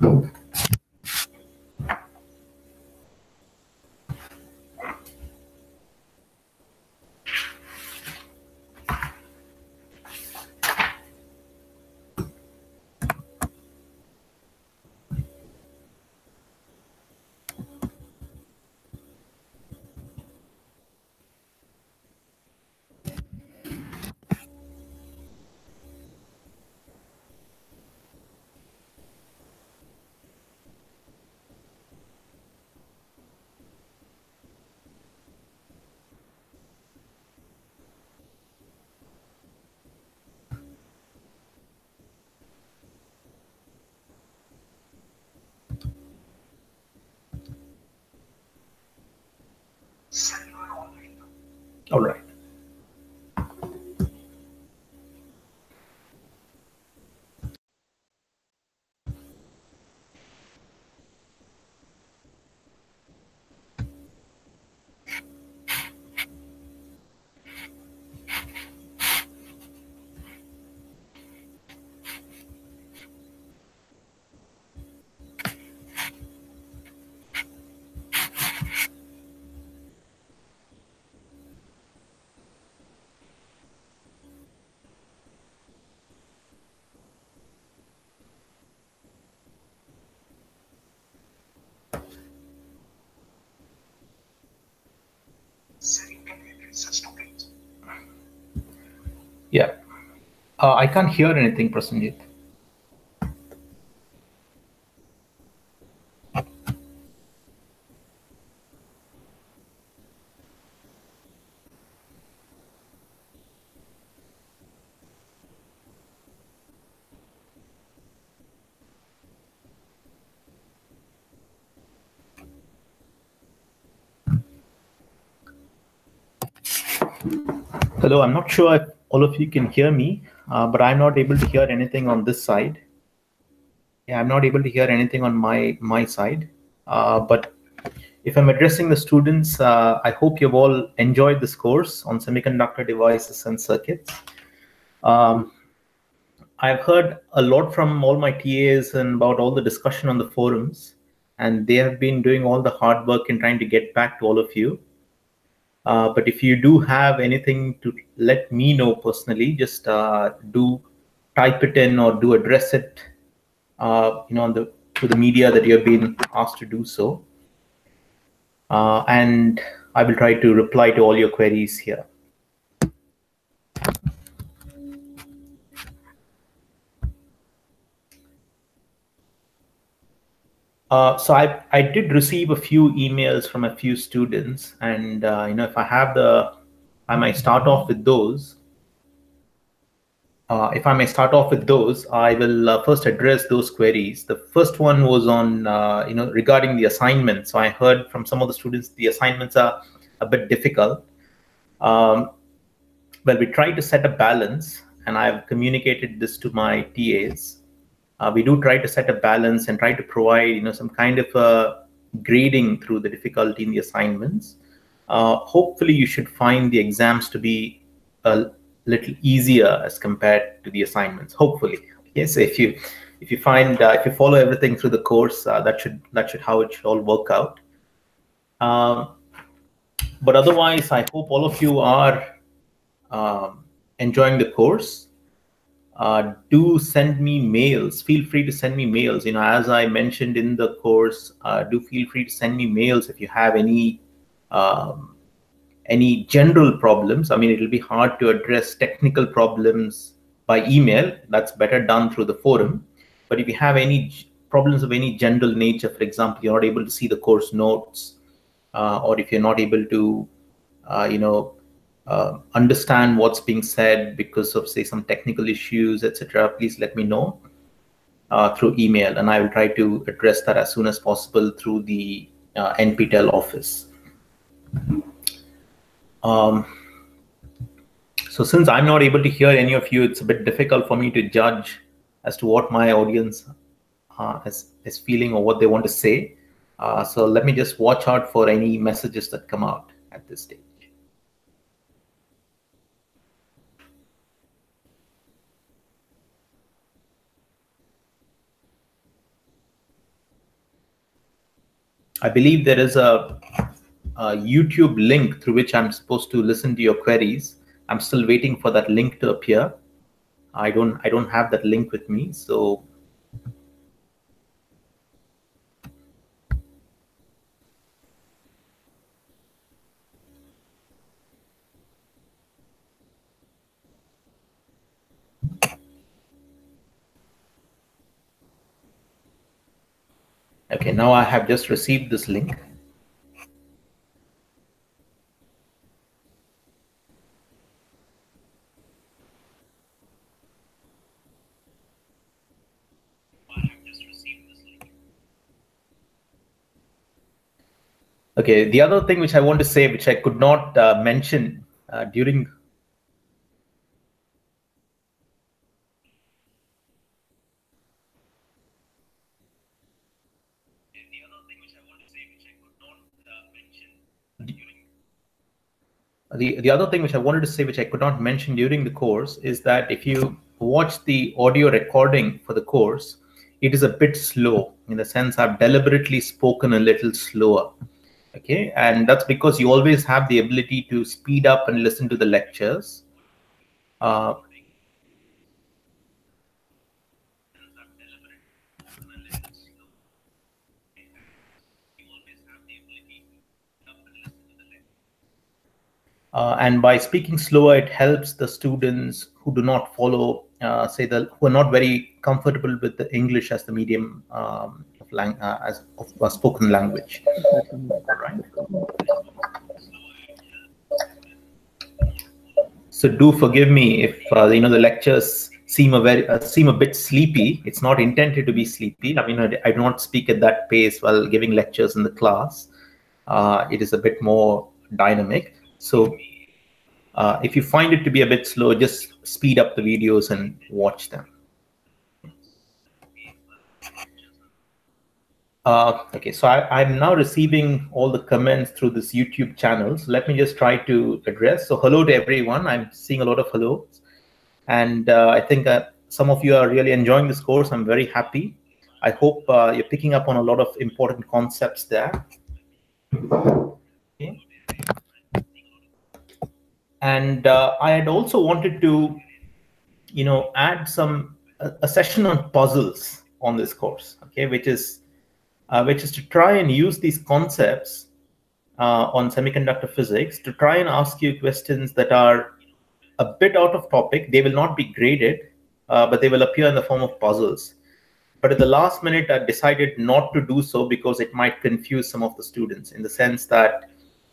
All right. Yeah. I can't hear anything, Prasanjit. Hello, I'm not sure if all of you can hear me, but I'm not able to hear anything on this side. Yeah, I'm not able to hear anything on my side. But if I'm addressing the students, I hope you've all enjoyed this course on semiconductor devices and circuits. I've heard a lot from all my TAs and about all the discussion on the forums, and they have been doing all the hard work in trying to get back to all of you. But if you do have anything to let me know personally, just do type it in or do address it, on to the media that you have been asked to do so, and I will try to reply to all your queries here. So I did receive a few emails from a few students, and if I have I might start off with those. If I may start off with those, I will first address those queries. The first one was on, regarding the assignments. So I heard from some of the students the assignments are a bit difficult. Well, we try to set a balance, and I've communicated this to my TAs. We do try to set a balance and try to provide, some kind of a grading through the difficulty in the assignments. Hopefully, you should find the exams to be a little easier as compared to the assignments. Hopefully, yes. If you find if you follow everything through the course, that should how it should all work out. But otherwise, I hope all of you are enjoying the course. Do send me mails. Feel free to send me mails. As I mentioned in the course, do feel free to send me mails if you have any general problems. I mean, it'll be hard to address technical problems by email. That's better done through the forum. But if you have any problems of any general nature, for example, you're not able to see the course notes, or if you're not able to, understand what's being said because of, say, some technical issues, etc., please let me know through email, and I will try to address that as soon as possible through the NPTEL office. So since I'm not able to hear any of you, it's a bit difficult for me to judge as to what my audience is feeling or what they want to say. So let me just watch out for any messages that come out at this stage. I believe there is a YouTube link through which I'm supposed to listen to your queries. I'm still waiting for that link to appear. I don't have that link with me, so okay, now I have just received this link. Okay, the other thing which I want to say, which I could not mention during the other thing which I wanted to say, which I could not mention during the course, is that if you watch the audio recording for the course, it is a bit slow, in the sense I've deliberately spoken a little slower. Okay, and that's because you always have the ability to speed up and listen to the lectures. And by speaking slower, it helps the students who do not follow, who are not very comfortable with the English as the medium of spoken language. Right. So do forgive me if the lectures seem a bit sleepy. It's not intended to be sleepy. I mean, I do not speak at that pace while giving lectures in the class. It is a bit more dynamic. So if you find it to be a bit slow, just speed up the videos and watch them. Okay, so I'm now receiving all the comments through this YouTube channel. So let me just try to address. So hello to everyone. I'm seeing a lot of hellos. And I think some of you are really enjoying this course. I'm very happy. I hope you're picking up on a lot of important concepts there. Okay. And I had also wanted to, add a session on puzzles on this course. Okay, which is to try and use these concepts on semiconductor physics to try and ask you questions that are a bit out of topic. They will not be graded, but they will appear in the form of puzzles. But at the last minute, I decided not to do so because it might confuse some of the students, in the sense that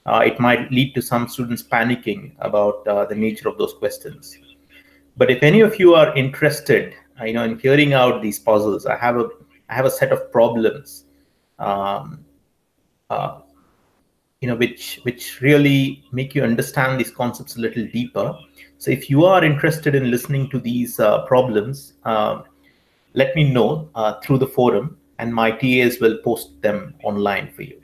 it might lead to some students panicking about the nature of those questions. But if any of you are interested, in hearing out these puzzles, I have a set of problems, which really make you understand these concepts a little deeper. So if you are interested in listening to these problems, let me know through the forum, and my TAs will post them online for you.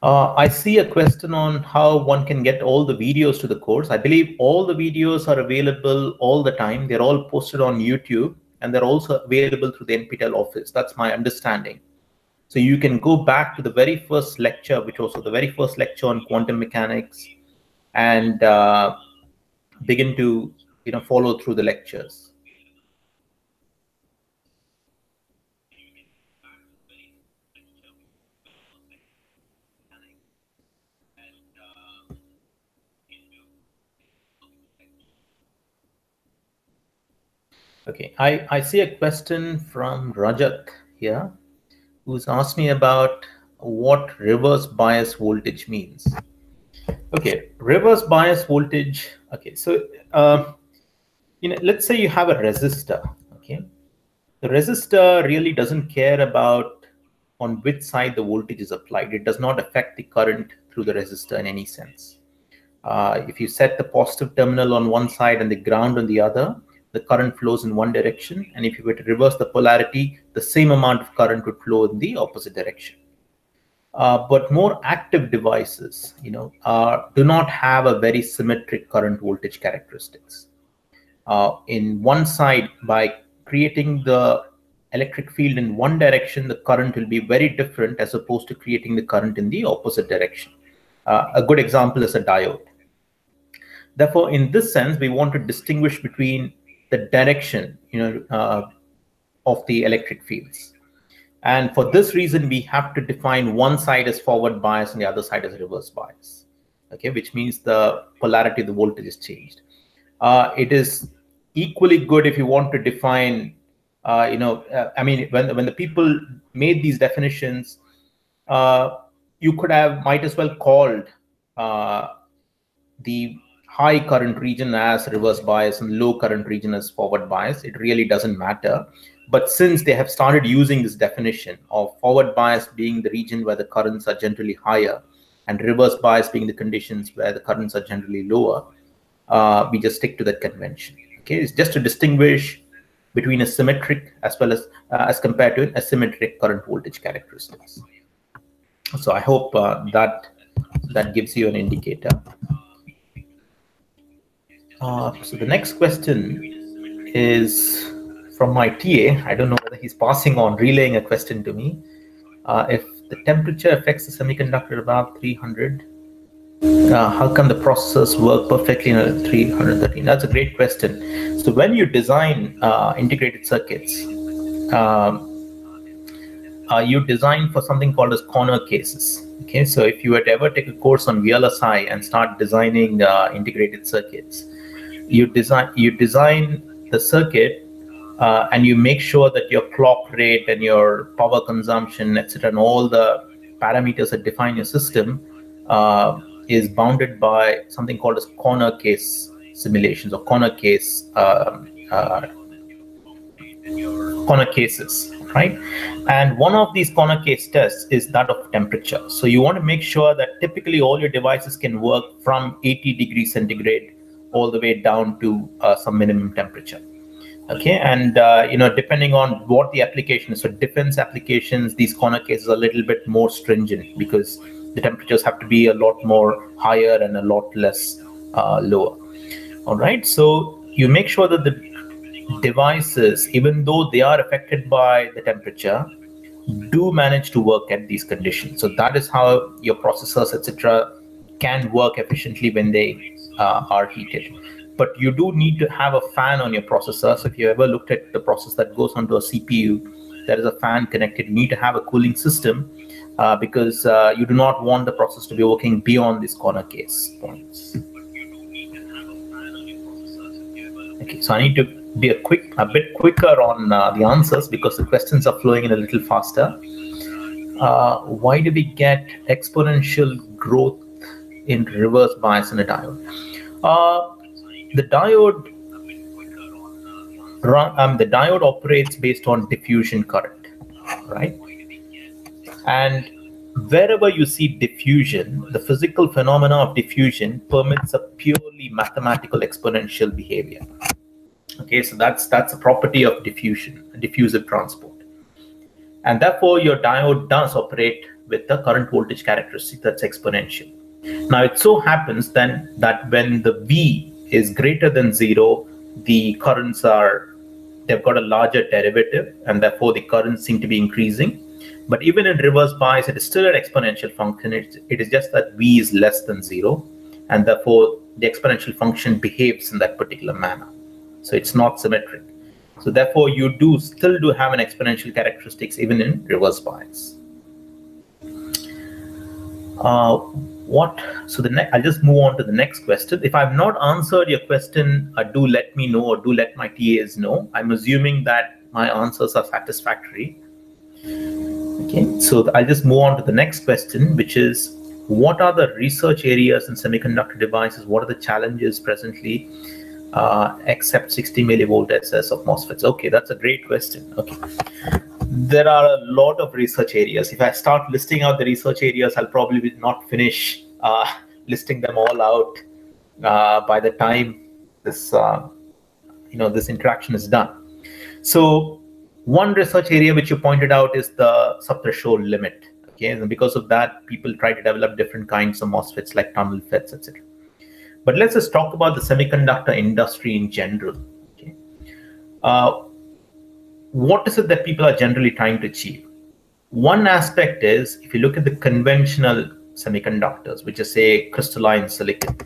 I see a question on how one can get all the videos to the course. I believe all the videos are available all the time. They're all posted on YouTube, and they're also available through the NPTEL office. That's my understanding. So you can go back to the very first lecture, which was the very first lecture on quantum mechanics, and begin to follow through the lectures. Okay, I see a question from Rajat here, who's asked me about what reverse bias voltage means. Okay, reverse bias voltage. Okay, so let's say you have a resistor. Okay, the resistor really doesn't care about on which side the voltage is applied. It does not affect the current through the resistor in any sense. If you set the positive terminal on one side and the ground on the other, the current flows in one direction. And if you were to reverse the polarity, the same amount of current would flow in the opposite direction. But more active devices, do not have a very symmetric current voltage characteristics. In one side, by creating the electric field in one direction, the current will be very different as opposed to creating the current in the opposite direction. A good example is a diode. Therefore, in this sense, we want to distinguish between the direction, of the electric fields. And for this reason, we have to define one side as forward bias and the other side as reverse bias. Okay, which means the polarity of the voltage is changed. It is equally good if you want to define, I mean, when the people made these definitions, you might as well called the high current region as reverse bias and low current region as forward bias. It really doesn't matter. But since they have started using this definition of forward bias being the region where the currents are generally higher and reverse bias being the conditions where the currents are generally lower, we just stick to that convention. Okay, it's just to distinguish between a symmetric as well as compared to an asymmetric current voltage characteristics. So I hope that gives you an indicator. So the next question is from my TA. I don't know whether he's passing on, relaying a question to me. If the temperature affects the semiconductor about 300, how can the processors work perfectly in a 313? That's a great question. So when you design integrated circuits, you design for something called as corner cases. Okay, so if you were to ever take a course on VLSI and start designing integrated circuits, you design the circuit and you make sure that your clock rate and your power consumption, etc., and all the parameters that define your system is bounded by something called as corner case simulations or corner cases, right? And one of these corner case tests is that of temperature. So you want to make sure that typically all your devices can work from 80 degrees centigrade all the way down to some minimum temperature. Okay, and depending on what the application is, so defense applications, these corner cases are a little bit more stringent because the temperatures have to be a lot more higher and a lot less lower. All right, so you make sure that the devices, even though they are affected by the temperature, do manage to work at these conditions. So that is how your processors, etc., can work efficiently when they are heated. But you do need to have a fan on your processor. So if you ever looked at the process that goes onto a CPU, there is a fan connected. You need to have a cooling system because you do not want the process to be working beyond these corner case points. Okay, so I need to be a bit quicker on the answers because the questions are flowing in a little faster. Why do we get exponential growth in reverse bias in a diode? The diode operates based on diffusion current, right? And wherever you see diffusion, the physical phenomena of diffusion permits a purely mathematical exponential behavior. Okay, so that's a property of diffusion, diffusive transport. And therefore, your diode does operate with the current voltage characteristic that's exponential. Now, it so happens then that when the V is greater than 0, the currents they've got a larger derivative, and therefore the currents seem to be increasing. But even in reverse bias, it is still an exponential function. It is just that V is less than 0, and therefore the exponential function behaves in that particular manner. So it's not symmetric. So therefore, you still do have an exponential characteristics even in reverse bias. I'll just move on to the next question. If I've not answered your question, do let me know, or do let my TAs know. I'm assuming that my answers are satisfactory. Okay, so I'll just move on to the next question, which is, what are the research areas in semiconductor devices? What are the challenges presently, except 60 millivolt SS of MOSFETs? Okay, that's a great question. Okay. There are a lot of research areas. If I start listing out the research areas, I'll probably not finish listing them all out by the time this this interaction is done. So one research area which you pointed out is the subthreshold limit. Okay, Okay, and because of that, people try to develop different kinds of MOSFETs like tunnel FETs, etc. But let's just talk about the semiconductor industry in general. Okay. What is it that people are generally trying to achieve? One aspect is, if you look at the conventional semiconductors, which is say crystalline silicon,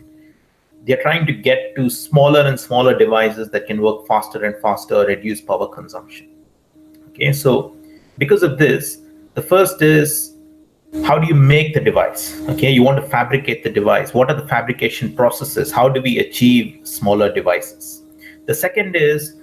they're trying to get to smaller and smaller devices that can work faster and faster, reduce power consumption. Okay, so because of this, the first is, how do you make the device? Okay, you want to fabricate the device. What are the fabrication processes? How do we achieve smaller devices? The second is,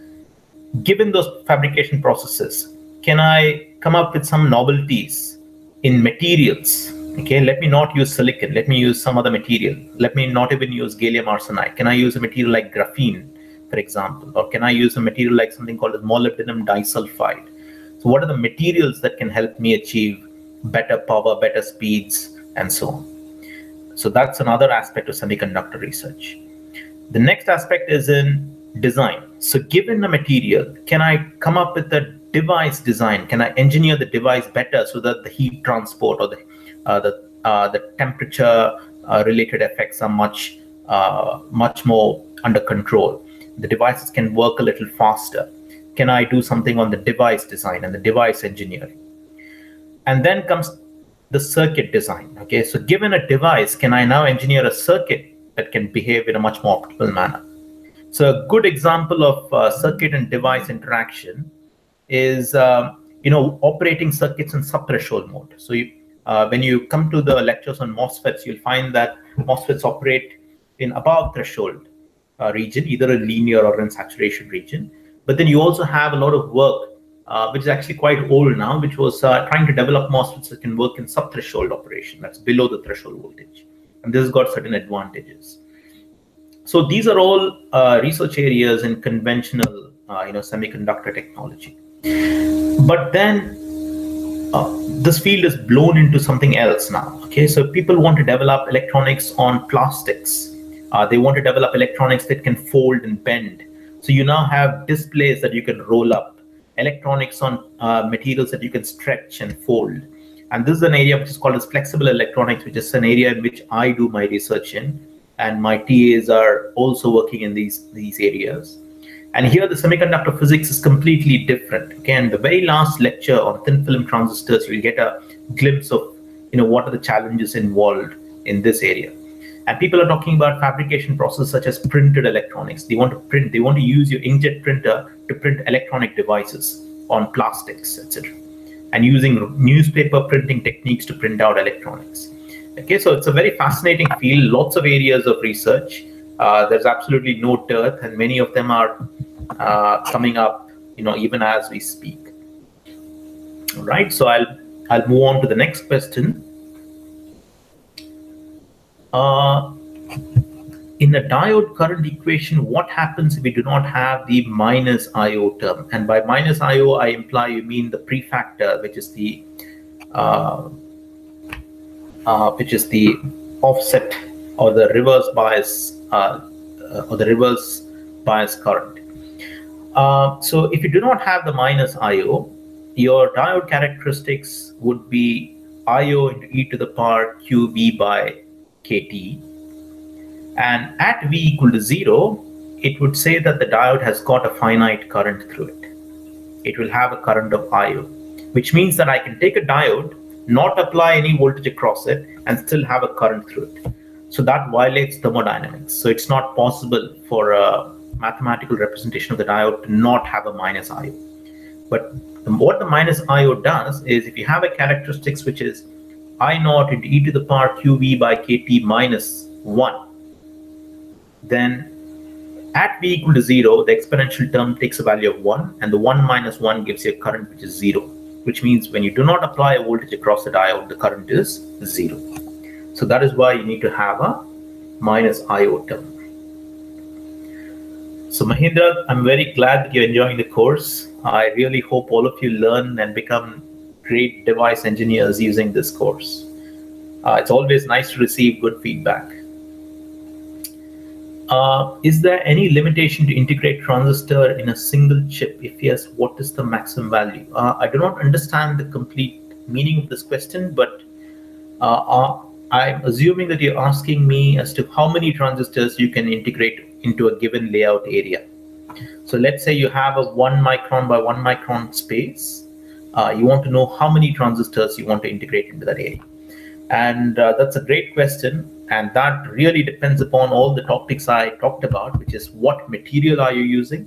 given those fabrication processes, can I come up with some novelties in materials? Okay, let me not use silicon. Let me use some other material. Let me not even use gallium arsenide. Can I use a material like graphene, for example? Or can I use a material like something called as molybdenum disulfide? So what are the materials that can help me achieve better power, better speeds, and so on? So that's another aspect of semiconductor research. The next aspect is in design. So given the material, can I come up with a device design? Can I engineer the device better so that the heat transport or the temperature related effects are much more under control? The devices can work a little faster. Can I do something on the device design and the device engineering? And then comes the circuit design. Okay, so given a device, can I now engineer a circuit that can behave in a much more optimal manner? So a good example of circuit and device interaction is operating circuits in subthreshold mode. So when you come to the lectures on MOSFETs, you'll find that MOSFETs operate in above threshold region, either a linear or in saturation region. But then you also have a lot of work, which is actually quite old now, which was trying to develop MOSFETs that can work in subthreshold operation, that's below the threshold voltage. And this has got certain advantages. So these are all research areas in conventional semiconductor technology. But then this field is blown into something else now. Okay, so people want to develop electronics on plastics. They want to develop electronics that can fold and bend. So you now have displays that you can roll up, electronics on materials that you can stretch and fold. And this is an area which is called as flexible electronics, which is an area in which I do my research in. And my TAs are also working in these areas. And here the semiconductor physics is completely different. Okay, and the very last lecture on thin film transistors, you'll get a glimpse of what are the challenges involved in this area. And people are talking about fabrication processes such as printed electronics. They want to use your inkjet printer to print electronic devices on plastics, etc. And using newspaper printing techniques to print out electronics. Okay, so it's a very fascinating field, lots of areas of research. There's absolutely no dearth, and many of them are coming up, even as we speak. All right, so I'll move on to the next question. In a diode current equation, what happens if we do not have the minus IO term? And by minus IO, I imply you mean the prefactor, which is the offset or the reverse bias current. So if you do not have the minus IO, your diode characteristics would be IO into e to the power QV by KT. And at V equal to 0, it would say that the diode has got a finite current through it. It will have a current of IO, which means that I can take a diode, not apply any voltage across it, and still have a current through it. So that violates thermodynamics. So it's not possible for a mathematical representation of the diode to not have a minus IO. But what the minus IO does is, if you have a characteristics which is I naught into e to the power QV by KT minus 1, then at V equal to 0, the exponential term takes a value of 1, and the 1 minus 1 gives you a current which is 0, which means when you do not apply a voltage across the diode, the current is 0. So that is why you need to have a minus IO term. So Mahindra, I'm very glad that you're enjoying the course. I really hope all of you learn and become great device engineers using this course. It's always nice to receive good feedback. Is there any limitation to integrate transistor in a single chip? If yes, what is the maximum value? I do not understand the complete meaning of this question, but I'm assuming that you're asking me as to how many transistors you can integrate into a given layout area. So let's say you have a 1 micron by 1 micron space. You want to know how many transistors you want to integrate into that area. And that's a great question. And that really depends upon all the topics I talked about, which is what material are you using,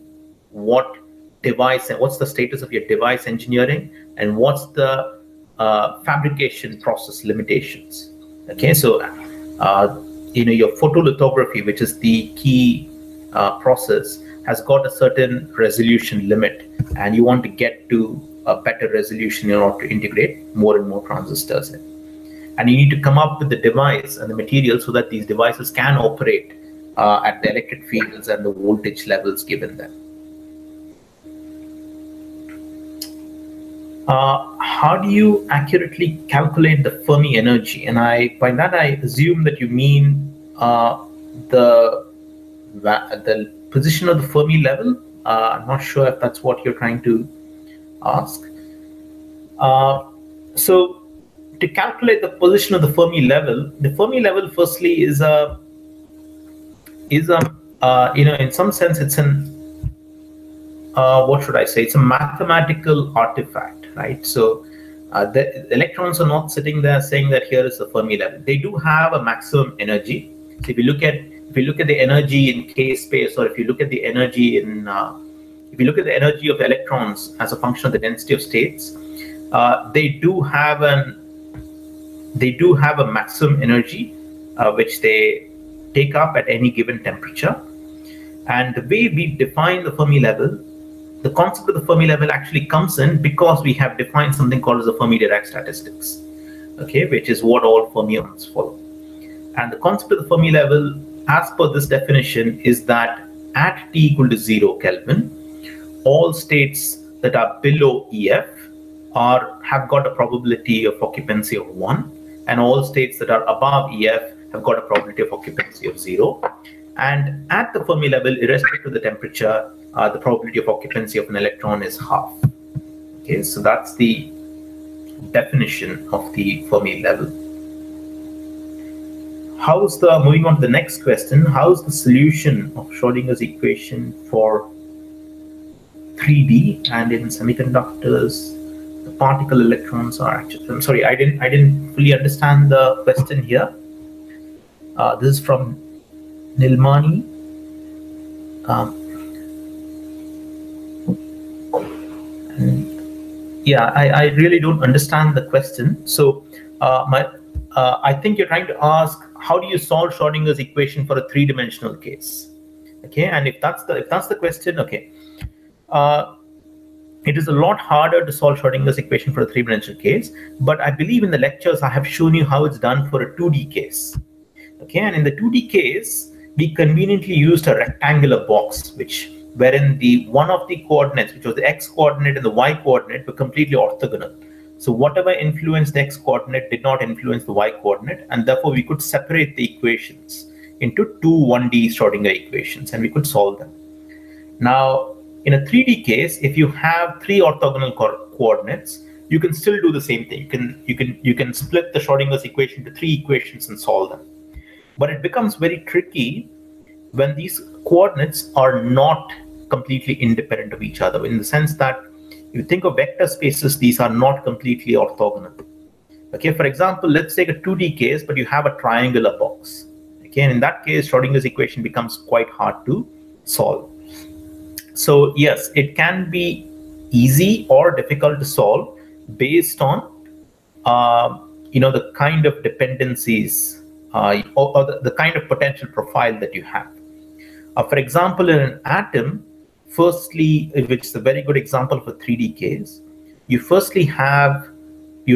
what device, and what's the status of your device engineering, and what's the fabrication process limitations. Okay, so your photolithography, which is the key process, has got a certain resolution limit, and you want to get to a better resolution in order to integrate more and more transistors in. And you need to come up with the device and the material so that these devices can operate at the electric fields and the voltage levels given them. How do you accurately calculate the Fermi energy? And by that I assume that you mean the position of the Fermi level. I'm not sure if that's what you're trying to ask. So to calculate the position of the Fermi level, firstly is in some sense it's an what should I say? It's a mathematical artifact, right? So the electrons are not sitting there saying that here is the Fermi level. They do have a maximum energy. So if you look at the energy in K space, or if you look at the energy in if you look at the energy of electrons as a function of the density of states, they do have a maximum energy which they take up at any given temperature. And the way we define the Fermi level, the concept of the Fermi level actually comes in because we have defined something called as the Fermi-Dirac statistics, okay, which is what all fermions follow. And the concept of the Fermi level, as per this definition, is that at T equal to 0 Kelvin, all states that are below EF have got a probability of occupancy of 1, and all states that are above EF have got a probability of occupancy of 0. And at the Fermi level, irrespective of the temperature, the probability of occupancy of an electron is half. Okay, so that's the definition of the Fermi level. Moving on to the next question, how's the solution of Schrödinger's equation for 3D and in semiconductors? The particle electrons are actually, I'm sorry, I didn't fully understand the question here. This is from Nilmani. Yeah, I really don't understand the question. So I think you're trying to ask, how do you solve Schrödinger's equation for a three-dimensional case? Okay, and if that's the question, okay. It is a lot harder to solve Schrödinger's equation for a three-dimensional case, but I believe in the lectures I have shown you how it's done for a 2D case. Okay, and in the 2D case, we conveniently used a rectangular box, wherein one of the coordinates, which was the x coordinate and the y coordinate, were completely orthogonal. So whatever influenced the x coordinate did not influence the y coordinate, and therefore we could separate the equations into two 1D Schrödinger equations, and we could solve them. Now, in a 3D case, if you have three orthogonal coordinates, you can still do the same thing. You can split the Schrödinger's equation into three equations and solve them. But it becomes very tricky when these coordinates are not completely independent of each other, in the sense that if you think of vector spaces, these are not completely orthogonal. Okay, for example, let's take a 2D case, but you have a triangular box. Okay, and in that case, Schrödinger's equation becomes quite hard to solve. So yes, it can be easy or difficult to solve based on the kind of dependencies or the kind of potential profile that you have. For example, in an atom, firstly, which is a very good example of a 3D case, you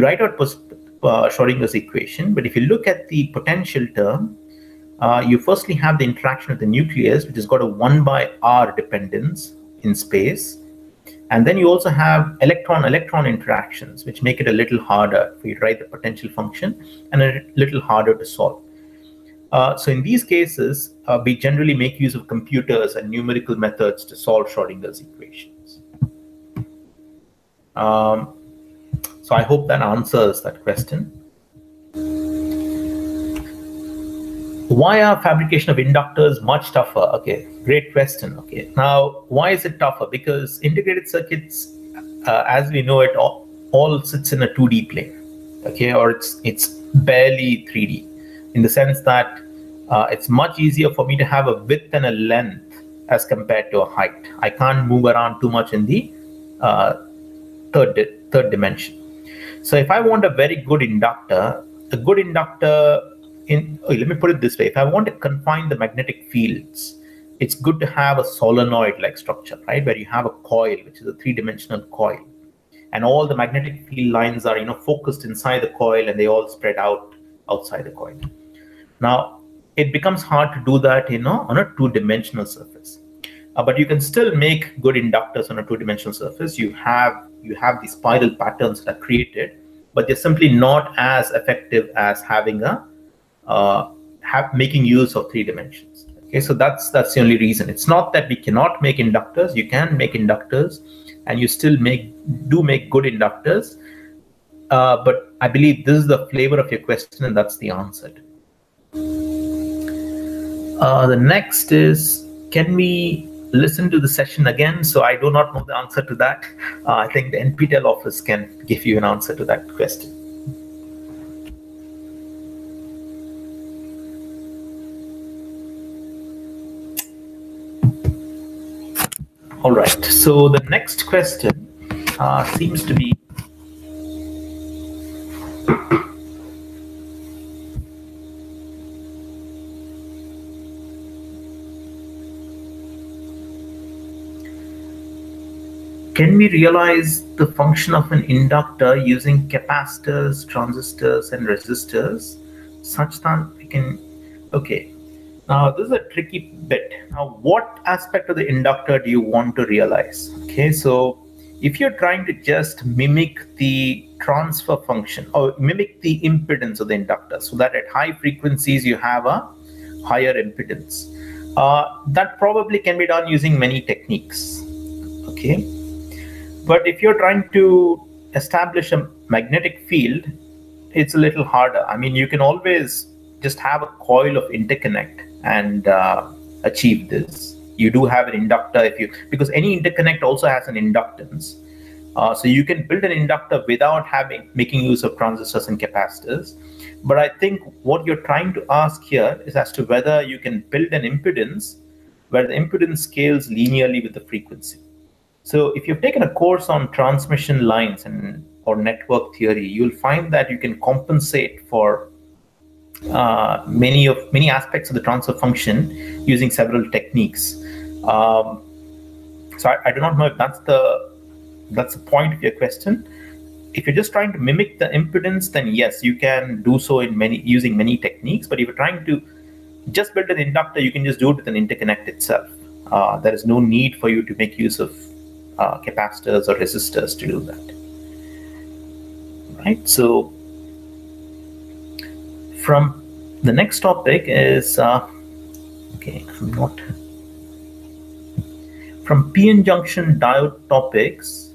write out Schrödinger's equation, but if you look at the potential term, you firstly have the interaction of the nucleus, which has got a 1/r dependence in space. And then you also have electron-electron interactions, which make it a little harder for you to write the potential function and a little harder to solve. So in these cases, we generally make use of computers and numerical methods to solve Schrödinger's equations. So I hope that answers that question. Why are fabrication of inductors much tougher? Okay, great question. Okay, now why is it tougher? Because integrated circuits, as we know it, all sits in a 2D plane. Okay, or it's barely 3D, in the sense that it's much easier for me to have a width and a length as compared to a height. I can't move around too much in the third dimension. So if I want a very good inductor, let me put it this way: if I want to confine the magnetic fields, it's good to have a solenoid-like structure, right, where you have a coil, which is a three-dimensional coil, and all the magnetic field lines are focused inside the coil, and they all spread out outside the coil. Now it becomes hard to do that on a two-dimensional surface, but you can still make good inductors on a two-dimensional surface. You have these spiral patterns that are created, but they're simply not as effective as having making use of 3 dimensions. Okay, so that's the only reason. It's not that we cannot make inductors. You can make inductors, and you still do make good inductors. But I believe this is the flavor of your question, and that's the answer. The next is, can we listen to the session again? So I do not know the answer to that. I think the NPTEL office can give you an answer to that question. All right, so the next question seems to be, can we realize the function of an inductor using capacitors, transistors, and resistors such that we can, okay. Now, this is a tricky bit. Now, what aspect of the inductor do you want to realize? Okay, so if you're trying to just mimic the transfer function or mimic the impedance of the inductor so that at high frequencies you have a higher impedance, that probably can be done using many techniques. Okay, but if you're trying to establish a magnetic field, it's a little harder. I mean, you can always just have a coil of interconnect and achieve this. You do have an inductor because any interconnect also has an inductance. So you can build an inductor without making use of transistors and capacitors. But I think what you're trying to ask here is as to whether you can build an impedance where the impedance scales linearly with the frequency. So if you've taken a course on transmission lines or network theory, you'll find that you can compensate for many aspects of the transfer function using several techniques. So I do not know if that's the point of your question. If you're just trying to mimic the impedance, then yes, you can do so using many techniques. But if you're trying to just build an inductor, you can just do it with an interconnect itself. There is no need for you to make use of capacitors or resistors to do that. Right. So from the next topic is okay, from p-n junction diode topics.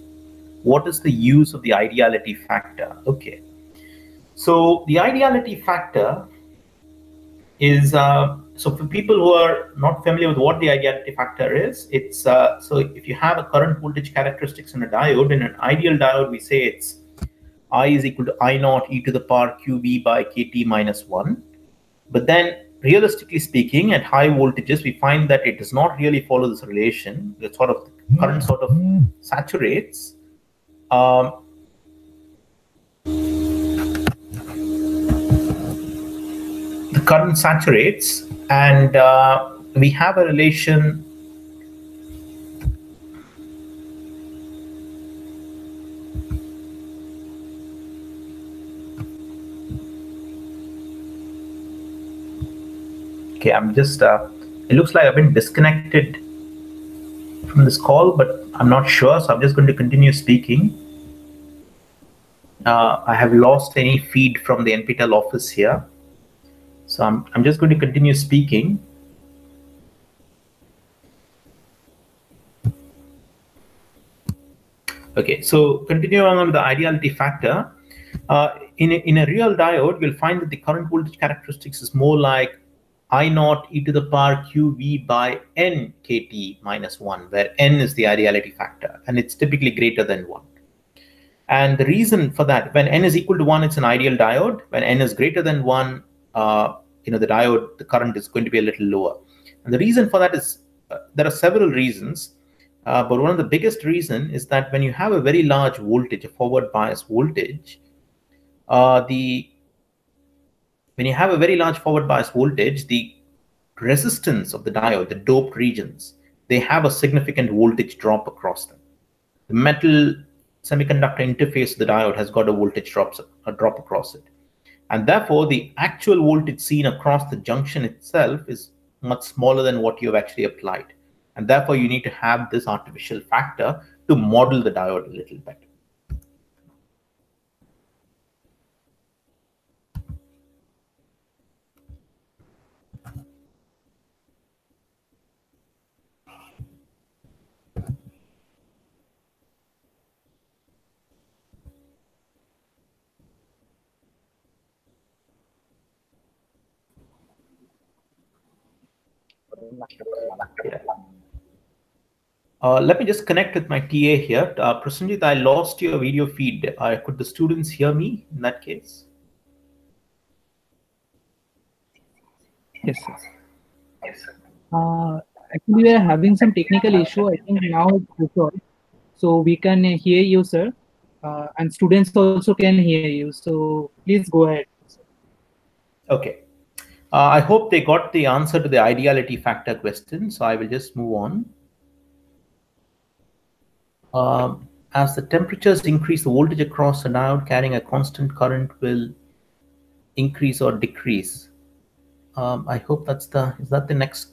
What is the use of the ideality factor? Okay, so the ideality factor is so for people who are not familiar with what the ideality factor is, it's so if you have a current voltage characteristics in a diode, in an ideal diode, we say it's I is equal to I naught e to the power qb by kt minus 1. But then realistically speaking, at high voltages, we find that it does not really follow this relation. The current sort of saturates. The current saturates, and we have a relation. Okay, I'm just, it looks like I've been disconnected from this call, but I'm not sure, so I'm just going to continue speaking. I have lost any feed from the NPTEL office here. So I'm just going to continue speaking. Okay, so continuing on with the ideality factor. In a real diode, you'll find that the current voltage characteristics is more like I naught e to the power qv by n kt minus 1, where n is the ideality factor, and it's typically greater than 1. And the reason for that, when n is equal to 1, it's an ideal diode. When n is greater than 1, the current is going to be a little lower. And the reason for that is, there are several reasons, but one of the biggest reason is that when you have a very large voltage, a forward bias voltage, when you have a very large forward bias voltage, the resistance of the diode, the doped regions, they have a significant voltage drop across them. The metal semiconductor interface of the diode has got a voltage drop across it. And therefore, the actual voltage seen across the junction itself is much smaller than what you have actually applied. And therefore, you need to have this artificial factor to model the diode a little better. Let me just connect with my TA here. Prasenjit, I lost your video feed. Could the students hear me in that case? Yes, sir. Actually, we are having some technical issue. I think now it's resolved. So we can hear you, sir. And students also can hear you. So please go ahead. Okay. I hope they got the answer to the ideality factor question. So I will just move on. As the temperatures increase, the voltage across a diode carrying a constant current will increase or decrease. I hope is that the next?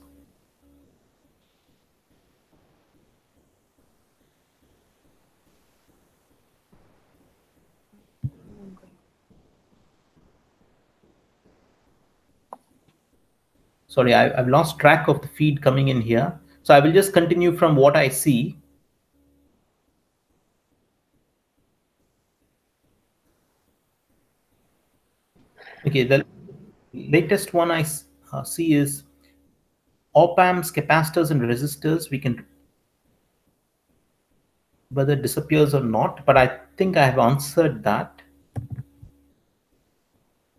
Sorry, I've lost track of the feed coming in here. So I will just continue from what I see. Okay, the latest one I see is op amps, capacitors, and resistors. We can, whether it disappears or not, but I think I have answered that.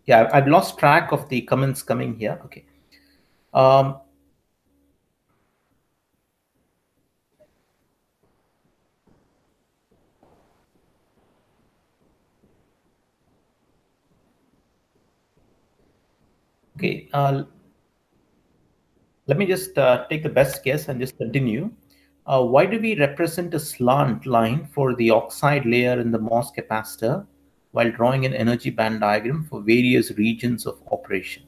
Yeah, I've lost track of the comments coming here. Okay. Okay, let me just take the best guess and just continue. Why do we represent a slant line for the oxide layer in the MOS capacitor while drawing an energy band diagram for various regions of operation?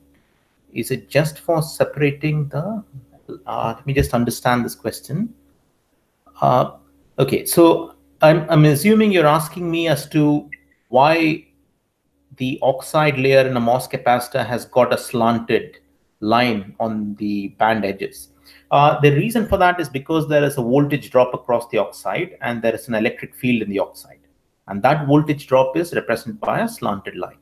Is it just for separating the, let me just understand this question. Okay, so I'm assuming you're asking me as to why the oxide layer in a MOS capacitor has got a slanted line on the band edges. The reason for that is because there is a voltage drop across the oxide and there is an electric field in the oxide. And that voltage drop is represented by a slanted line.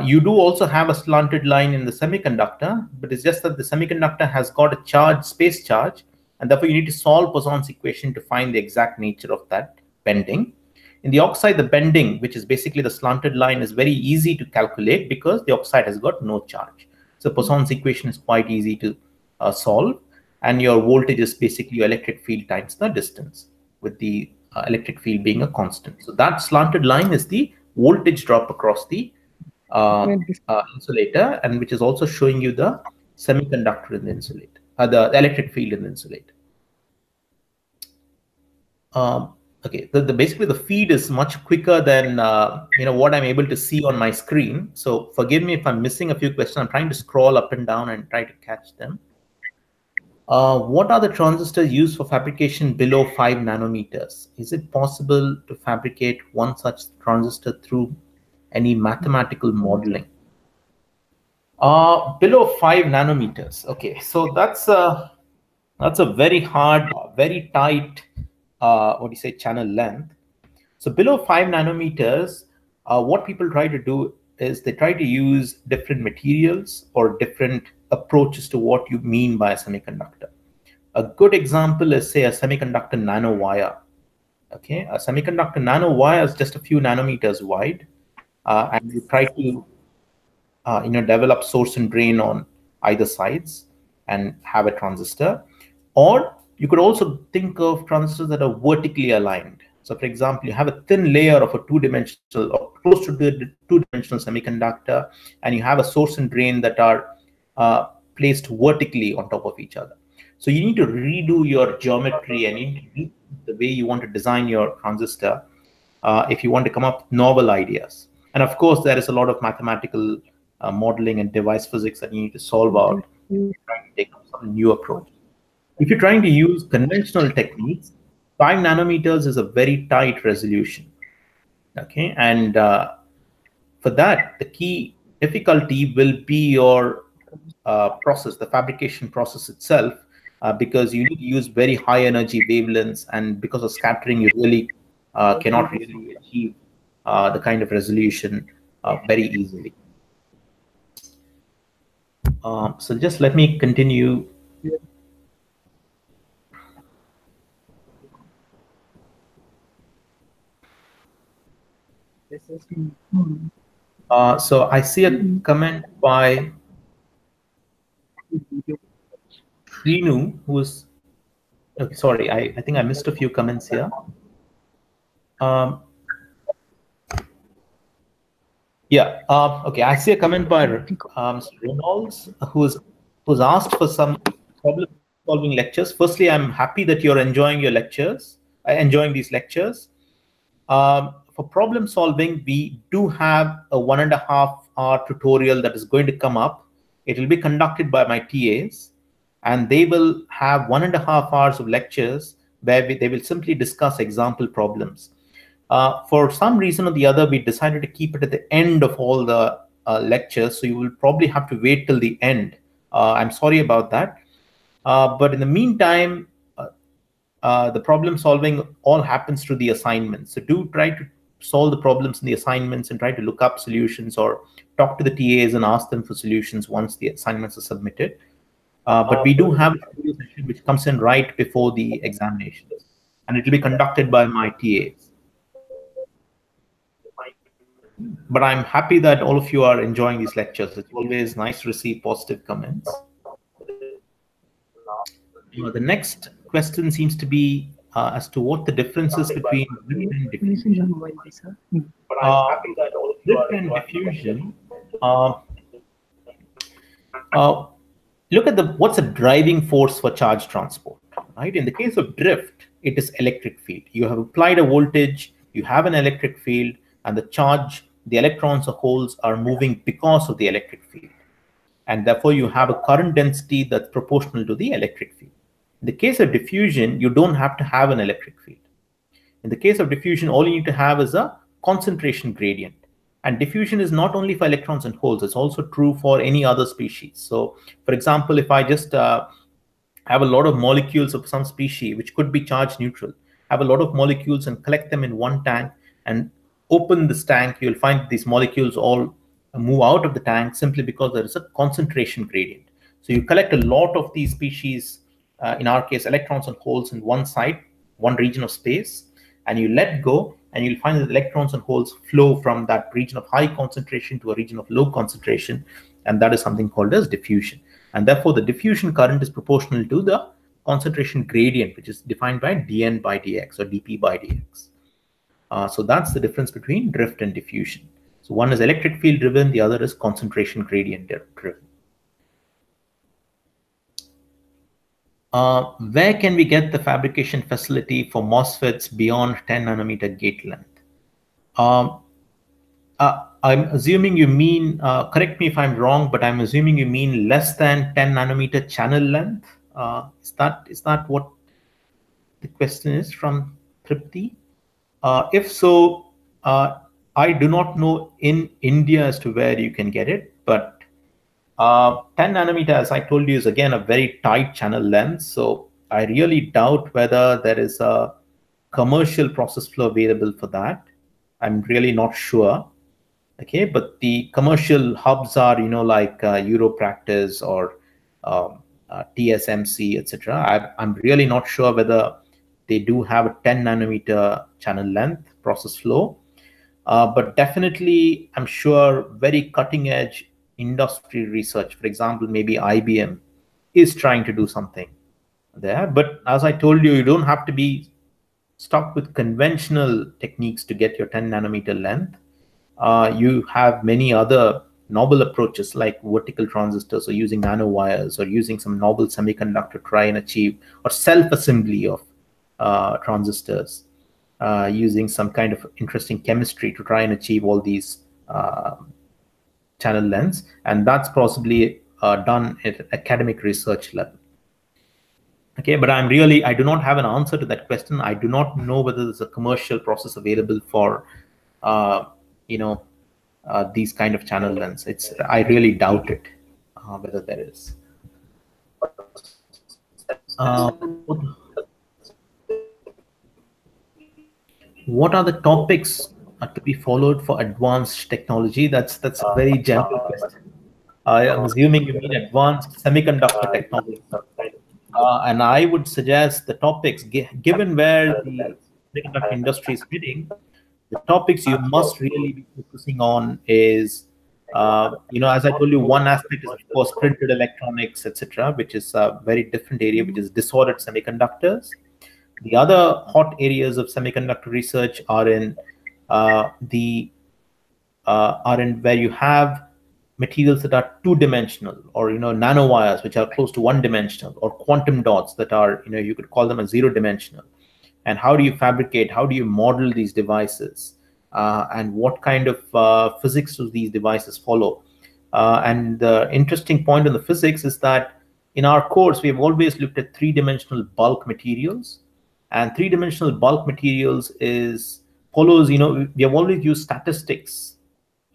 You do also have a slanted line in the semiconductor, but it's just that the semiconductor has got a charge, space charge, and therefore you need to solve Poisson's equation to find the exact nature of that bending. In the oxide, the bending, which is basically the slanted line, is very easy to calculate because the oxide has got no charge. So Poisson's equation is quite easy to solve, and your voltage is basically your electric field times the distance, with the electric field being a constant. So that slanted line is the voltage drop across the insulator, and which is also showing you the semiconductor in the insulator, the electric field in the insulator. Okay, basically the feed is much quicker than what I'm able to see on my screen. So forgive me if I'm missing a few questions. I'm trying to scroll up and down and try to catch them. What are the transistors used for fabrication below 5 nanometers? Is it possible to fabricate one such transistor through any mathematical modeling? Below 5 nanometers. Okay, so that's a very hard, very tight, channel length. So below 5 nanometers, what people try to do is they try to use different materials or different approaches to what you mean by a semiconductor. A good example is, say, a semiconductor nanowire. Okay, a semiconductor nanowire is just a few nanometers wide, and you try to develop source and drain on either sides and have a transistor. Or you could also think of transistors that are vertically aligned. So for example, you have a thin layer of a two-dimensional or close to the two-dimensional semiconductor, and you have a source and drain that are placed vertically on top of each other. So you need to redo your geometry and you need to redo the way you want to design your transistor if you want to come up with novel ideas. And of course, there is a lot of mathematical modeling and device physics that you need to solve out if you're trying to take up some new approach. If you're trying to use conventional techniques, 5 nanometers is a very tight resolution. Okay, and for that, the key difficulty will be your process, the fabrication process itself, because you need to use very high energy wavelengths, and because of scattering, you really cannot really achieve the kind of resolution very easily. So just let me continue. So I see a comment by Renu, who's okay, sorry, I think I missed a few comments here. Yeah, okay, I see a comment by Reynolds, who's asked for some problem-solving lectures. Firstly, I'm happy that you're enjoying your lectures, enjoying these lectures. For problem solving, we do have a 1.5-hour tutorial that is going to come up. It will be conducted by my TAs, and they will have 1.5 hours of lectures where they will simply discuss example problems. For some reason or the other, we decided to keep it at the end of all the lectures, so you will probably have to wait till the end. I'm sorry about that. But in the meantime, the problem solving all happens through the assignments. So do try to solve the problems in the assignments and try to look up solutions or talk to the TAs and ask them for solutions once the assignments are submitted. But we do have a studio session which comes in right before the examinations, and it will be conducted by my TAs. But I'm happy that all of you are enjoying these lectures. It's always nice to receive positive comments. The next question seems to be as to what the difference is between drift and diffusion. Drift and diffusion. Look at what's a driving force for charge transport, right? In the case of drift, it is electric field. You have applied a voltage, you have an electric field, and the charge, the electrons or holes are moving because of the electric field. And therefore, you have a current density that's proportional to the electric field. In the case of diffusion, you don't have to have an electric field. In the case of diffusion, all you need to have is a concentration gradient. And diffusion is not only for electrons and holes, it's also true for any other species. So, for example, if I just have a lot of molecules of some species, which could be charge neutral, have a lot of molecules and collect them in one tank and open this tank, you'll find these molecules all move out of the tank simply because there is a concentration gradient. So you collect a lot of these species, in our case, electrons and holes in one side, one region of space, and you let go, and you'll find that electrons and holes flow from that region of high concentration to a region of low concentration, and that is something called as diffusion. And therefore, the diffusion current is proportional to the concentration gradient, which is defined by dN by dx or dP by dx. So that's the difference between drift and diffusion. So one is electric field driven, the other is concentration gradient driven. Where can we get the fabrication facility for MOSFETs beyond 10 nanometer gate length? I'm assuming you mean, correct me if I'm wrong, but I'm assuming you mean less than 10 nanometer channel length. Is that what the question is from Tripti? If so, I do not know in India as to where you can get it, but 10 nanometer, as I told you, is again a very tight channel length. So I really doubt whether there is a commercial process flow available for that. I'm really not sure. Okay, but the commercial hubs are, like Europractice or TSMC, etc. I'm really not sure whether they do have a 10 nanometer channel length process flow, but definitely I'm sure very cutting edge industry research, for example, maybe IBM is trying to do something there. But as I told you, you don't have to be stuck with conventional techniques to get your 10 nanometer length. You have many other novel approaches like vertical transistors or using nanowires or using some novel semiconductor to try and achieve, or self-assembly of transistors, using some kind of interesting chemistry to try and achieve all these channel lengths. And that's possibly done at academic research level. Okay, but I do not have an answer to that question. I do not know whether there's a commercial process available for, these kind of channel lengths. I really doubt it, whether there is. What are the topics to be followed for advanced technology? That's a very general question. I am assuming you mean advanced semiconductor technology. And I would suggest the topics, given where the semiconductor industry is heading, the topics you must really be focusing on is, as I told you, one aspect is, of course, printed electronics, etc., which is a very different area, which is disordered semiconductors. The other hot areas of semiconductor research are in where you have materials that are two-dimensional, or nanowires which are close to one-dimensional, or quantum dots that are, you could call them a zero-dimensional. And how do you fabricate? How do you model these devices? And what kind of physics do these devices follow? And the interesting point on the physics is that in our course, we have always looked at three-dimensional bulk materials. And three-dimensional bulk materials follows, we have always used statistics,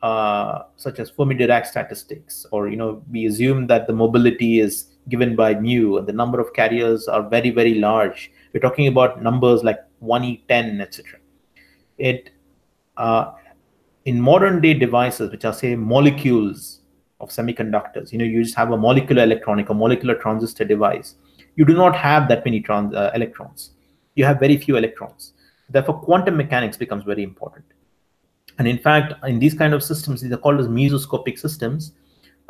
such as Fermi-Dirac statistics, or we assume that the mobility is given by mu, and the number of carriers are very, very large. We're talking about numbers like 1e10, etc. In modern day devices, which are, say, molecules of semiconductors, you just have a molecular electronic, a molecular transistor device. You do not have that many electrons. You have very few electrons. Therefore, quantum mechanics becomes very important. And in fact, in these kind of systems, these are called as mesoscopic systems.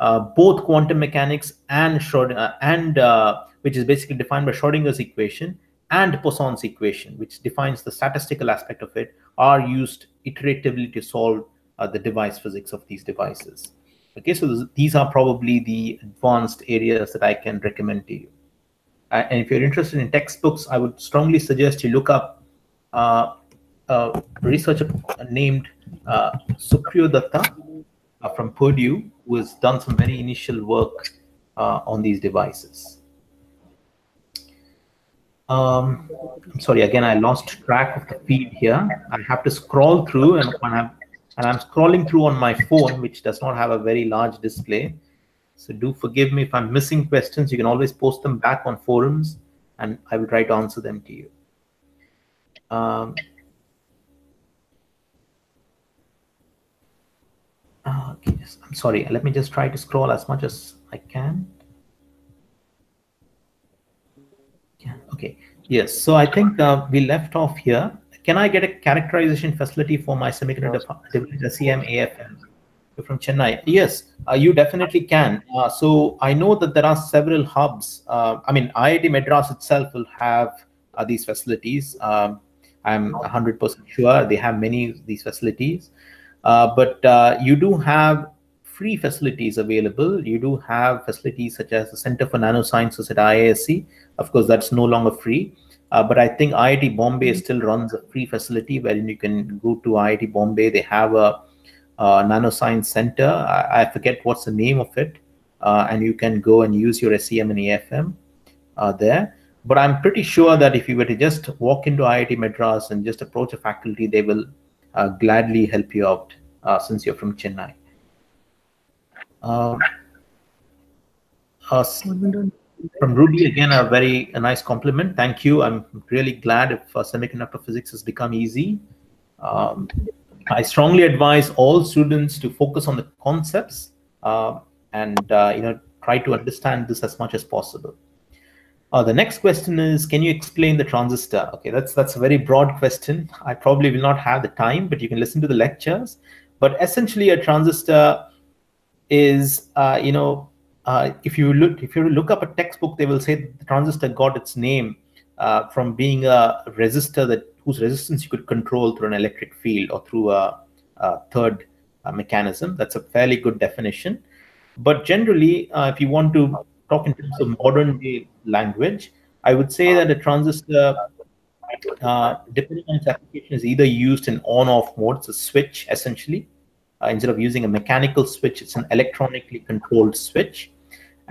Both quantum mechanics and which is basically defined by Schrodinger's equation, and Poisson's equation, which defines the statistical aspect of it, are used iteratively to solve the device physics of these devices. Okay, so these are probably the advanced areas that I can recommend to you. And if you're interested in textbooks, I would strongly suggest you look up a researcher named Supriyo Datta from Purdue, who has done some very initial work on these devices. I'm sorry, again, I lost track of the feed here. I have to scroll through, and I'm scrolling through on my phone, which does not have a very large display. So do forgive me if I'm missing questions. You can always post them back on forums, and I will try to answer them to you. Okay, I'm sorry. Let me just try to scroll as much as I can. Yeah, okay. Yes. So I think we left off here. Can I get a characterization facility for my semiconductor SEM AFM? You're from Chennai. Yes, you definitely can. So I know that there are several hubs. I mean, IIT Madras itself will have these facilities. I'm 100% sure they have many of these facilities. But you do have free facilities available. You do have facilities such as the Center for Nanosciences at IISc. Of course, that's no longer free. But I think IIT Bombay still runs a free facility wherein you can go to IIT Bombay. They have a nanoscience center. I forget what's the name of it. And you can go and use your SEM and AFM there. But I'm pretty sure that if you were to just walk into IIT Madras and just approach a faculty, they will gladly help you out since you're from Chennai. From Ruby, again, a nice compliment. Thank you. I'm really glad if semiconductor physics has become easy. I'm I strongly advise all students to focus on the concepts and try to understand this as much as possible. The next question is, can you explain the transistor? Okay, that's a very broad question. I probably will not have the time, but you can listen to the lectures. But essentially, a transistor is, if you look up a textbook, they will say the transistor got its name from being a resistor whose resistance you could control through an electric field or through a third mechanism. That's a fairly good definition. But generally, if you want to talk in terms of modern day language, I would say that a transistor, depending on its application, is either used in on-off mode. It's a switch, essentially. Instead of using a mechanical switch, it's an electronically controlled switch.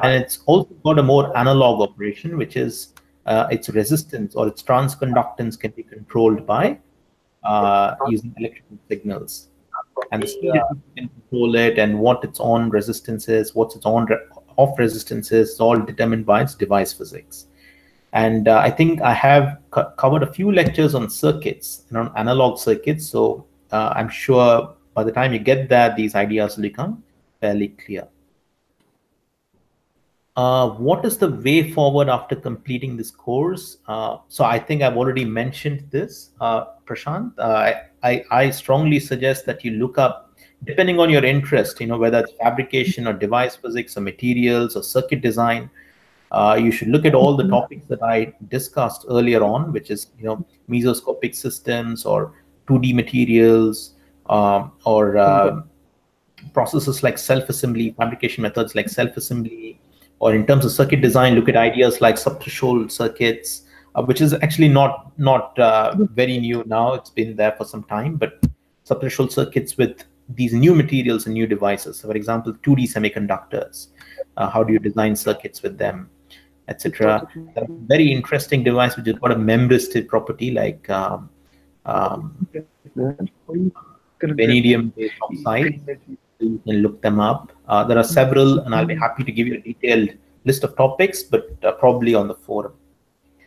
And it's also got a more analog operation, which is its resistance or its transconductance can be controlled by using electrical signals. And the speed at which you can control it and what its on resistance is, what's its on off resistance is all determined by its device physics. And I think I have covered a few lectures on circuits and on analog circuits. So I'm sure by the time you get there, these ideas will become fairly clear. What is the way forward after completing this course? So I think I've already mentioned this, Prashant. I strongly suggest that you look up, depending on your interest, whether it's fabrication or device physics or materials or circuit design, you should look at all the topics that I discussed earlier on, which is, mesoscopic systems or 2D materials, or processes like self-assembly, fabrication methods like self-assembly, or in terms of circuit design, look at ideas like subthreshold circuits, which is actually not very new now. It's been there for some time, but subthreshold circuits with these new materials and new devices. So for example, 2D semiconductors, how do you design circuits with them, etc. Very interesting device which has got a membristive property like vanadium-based oxide. You can look them up. There are several, and I'll be happy to give you a detailed list of topics, but probably on the forum.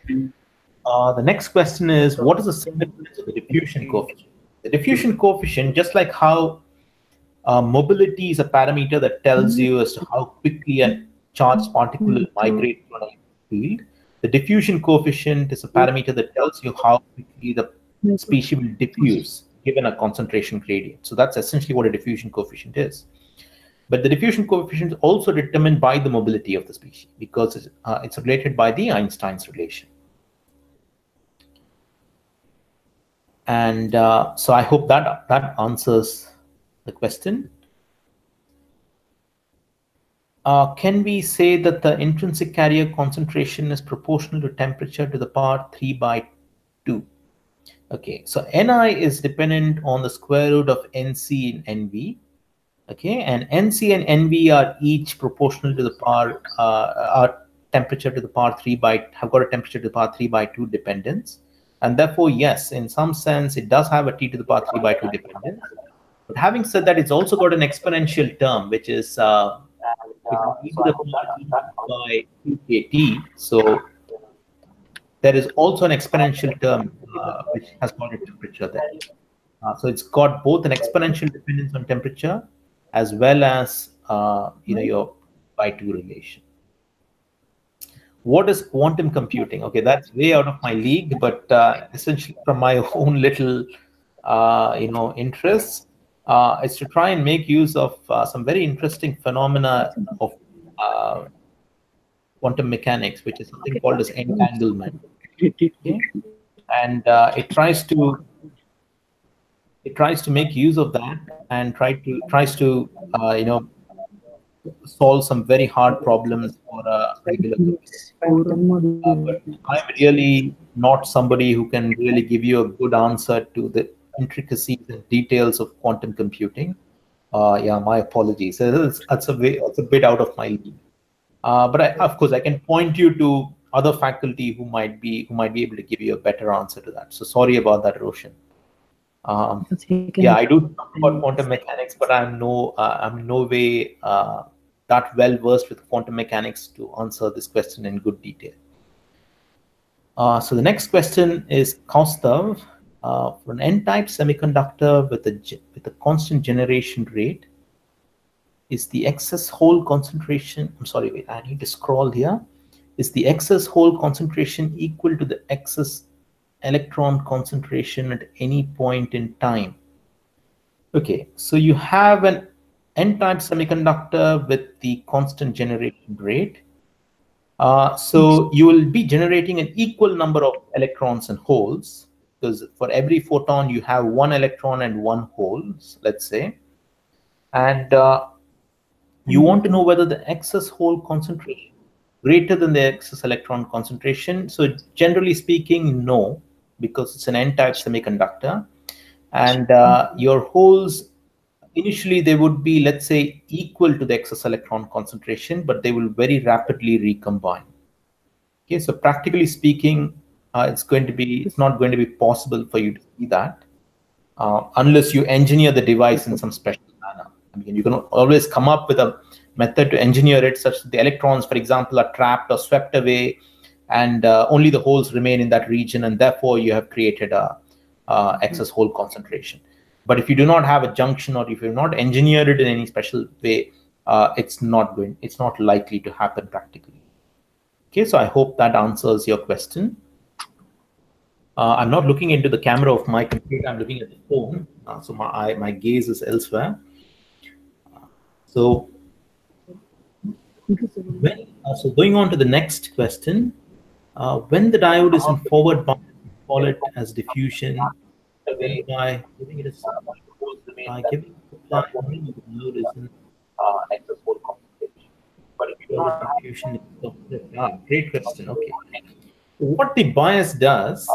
The next question is, what is the significance of the diffusion coefficient? The diffusion coefficient, just like how mobility is a parameter that tells you as to how quickly a charged particle will migrate through a field, the diffusion coefficient is a parameter that tells you how quickly the species will diffuse given a concentration gradient. So that's essentially what a diffusion coefficient is. But the diffusion coefficient is also determined by the mobility of the species because it's related by the Einstein's relation. And so I hope that answers the question. Can we say that the intrinsic carrier concentration is proportional to temperature to the power 3/2? Okay, so Ni is dependent on the square root of Nc and Nv. Okay, and Nc and Nv are each proportional to the power, are temperature to the power 3 by, have got a temperature to the power 3/2 dependence. And therefore, yes, in some sense, it does have a t to the power 3/2 dependence. But having said that, it's also got an exponential term, which is e to the power by 2kt. So there is also an exponential term which has got a temperature there. So it's got both an exponential dependence on temperature as well as your by 2 relation. What is quantum computing? Okay, that's way out of my league, but essentially from my own little interests, is to try and make use of some very interesting phenomena of quantum mechanics, which is something called as entanglement. Okay? And it tries to make use of that and tries to solve some very hard problems for a regular case. But I'm really not somebody who can really give you a good answer to the intricacies and details of quantum computing. Yeah, my apologies. That's a bit out of my league. But of course, I can point you to other faculty who might be able to give you a better answer to that. So sorry about that, Roshan. Yeah, I do talk about quantum mechanics, but I'm no way that well versed with quantum mechanics to answer this question in good detail. So the next question is Kaustav. For an N-type semiconductor with a constant generation rate, is the excess hole concentration, I'm sorry, wait, I need to scroll here. Is the excess hole concentration equal to the excess electron concentration at any point in time? Okay, so you have an N-type semiconductor with the constant generation rate. So you will be generating an equal number of electrons and holes, because for every photon you have one electron and one hole, let's say. And you want to know whether the excess hole concentration greater than the excess electron concentration. So generally speaking, no, because it's an N-type semiconductor. And your holes, initially they would be, let's say, equal to the excess electron concentration, but they will very rapidly recombine. Okay, so practically speaking, it's not going to be possible for you to see that unless you engineer the device in some special manner. I mean, you can always come up with a method to engineer it such that the electrons, for example, are trapped or swept away, and only the holes remain in that region, and therefore you have created a excess hole concentration. But if you do not have a junction, or if you've not engineered it in any special way, it's not likely to happen practically. Okay, so I hope that answers your question. I'm not looking into the camera of my computer, I'm looking at the phone, so my gaze is elsewhere. So going on to the next question, when the diode is in forward bias, call it as diffusion, by giving it a supply only when the load is in excess hole concentration. But if you have diffusion, great question. Okay. What the bias does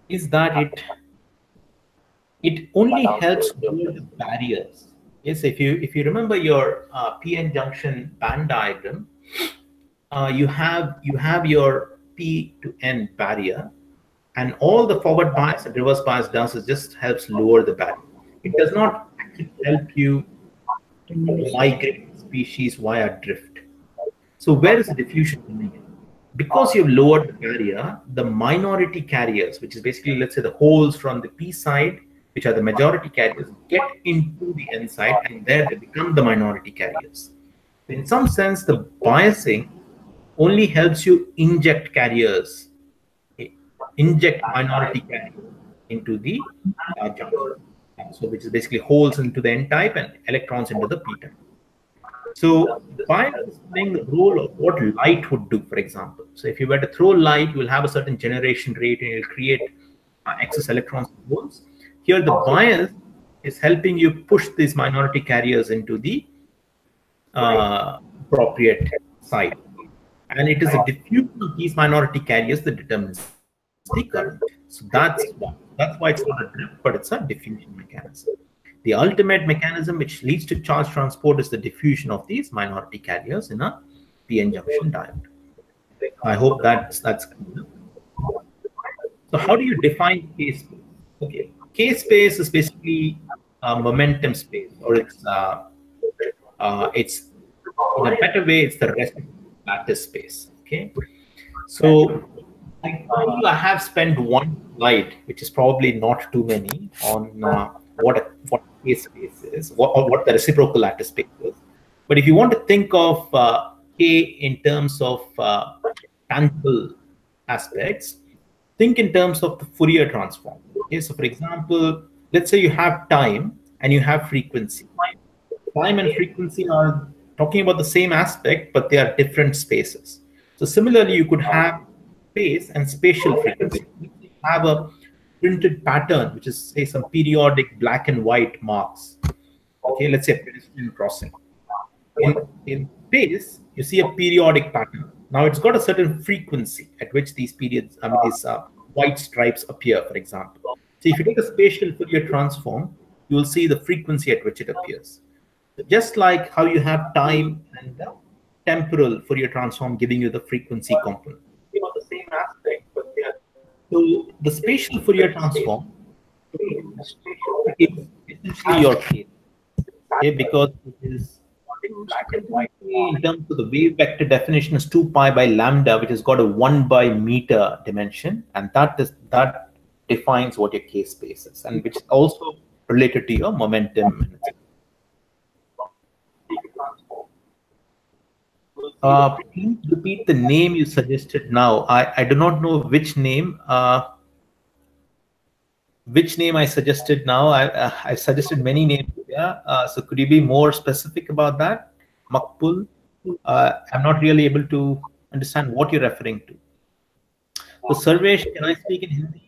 is that it only helps lower the barriers. Yes, if you remember your p-n junction band diagram, you have your p to n barrier, and all the forward bias and reverse bias does is just helps lower the barrier. It does not actually help you migrate species via drift. So where is the diffusion coming in? Because you've lowered the barrier, the minority carriers, which is basically, let's say, the holes from the p side, which are the majority carriers, get into the n side, and there they become the minority carriers. In some sense, the biasing only helps you inject carriers, inject minority carriers into the junction. So which is basically holes into the n-type and electrons into the p-type. So bias is playing the role of what light would do, for example. So if you were to throw light, you will have a certain generation rate and it will create excess electrons and holes. Here the bias is helping you push these minority carriers into the appropriate side. And it is a diffusion of these minority carriers that determines the current. So that's why it's not a drift, but it's a diffusion mechanism. The ultimate mechanism which leads to charge transport is the diffusion of these minority carriers in a p-n junction diode. I hope that's clear. So how do you define K-space? Okay, K-space is basically a momentum space, or it's in a better way, it's the reciprocal lattice space. Okay, so I have spent one slide, which is probably not too many, on what K-space is, what the reciprocal lattice space is. But if you want to think of K in terms of tangible aspects, think in terms of the Fourier transform. Okay, so for example, let's say you have time and you have frequency. Time and frequency are talking about the same aspect, but they are different spaces. So similarly, you could have space and spatial frequency. You have a printed pattern, which is, say, some periodic black and white marks. Okay, let's say pedestrian crossing. In space, you see a periodic pattern. Now it's got a certain frequency at which these periods, these white stripes appear, for example. So if you take a spatial Fourier transform, you will see the frequency at which it appears. So just like how you have time and temporal Fourier transform giving you the frequency component. You know, the same aspect, but they are. So the spatial Fourier transform is essentially your case, okay, because it is black and white. In terms of the wave vector definition is 2 pi by lambda, which has got a 1 by meter dimension, and that defines what your K space is, and which is also related to your momentum. Please repeat the name you suggested now. I do not know which name. Which name I suggested now? I suggested many names. Yeah. So could you be more specific about that? Makpul. I'm not really able to understand what you're referring to. So Sarvesh, can I speak in Hindi?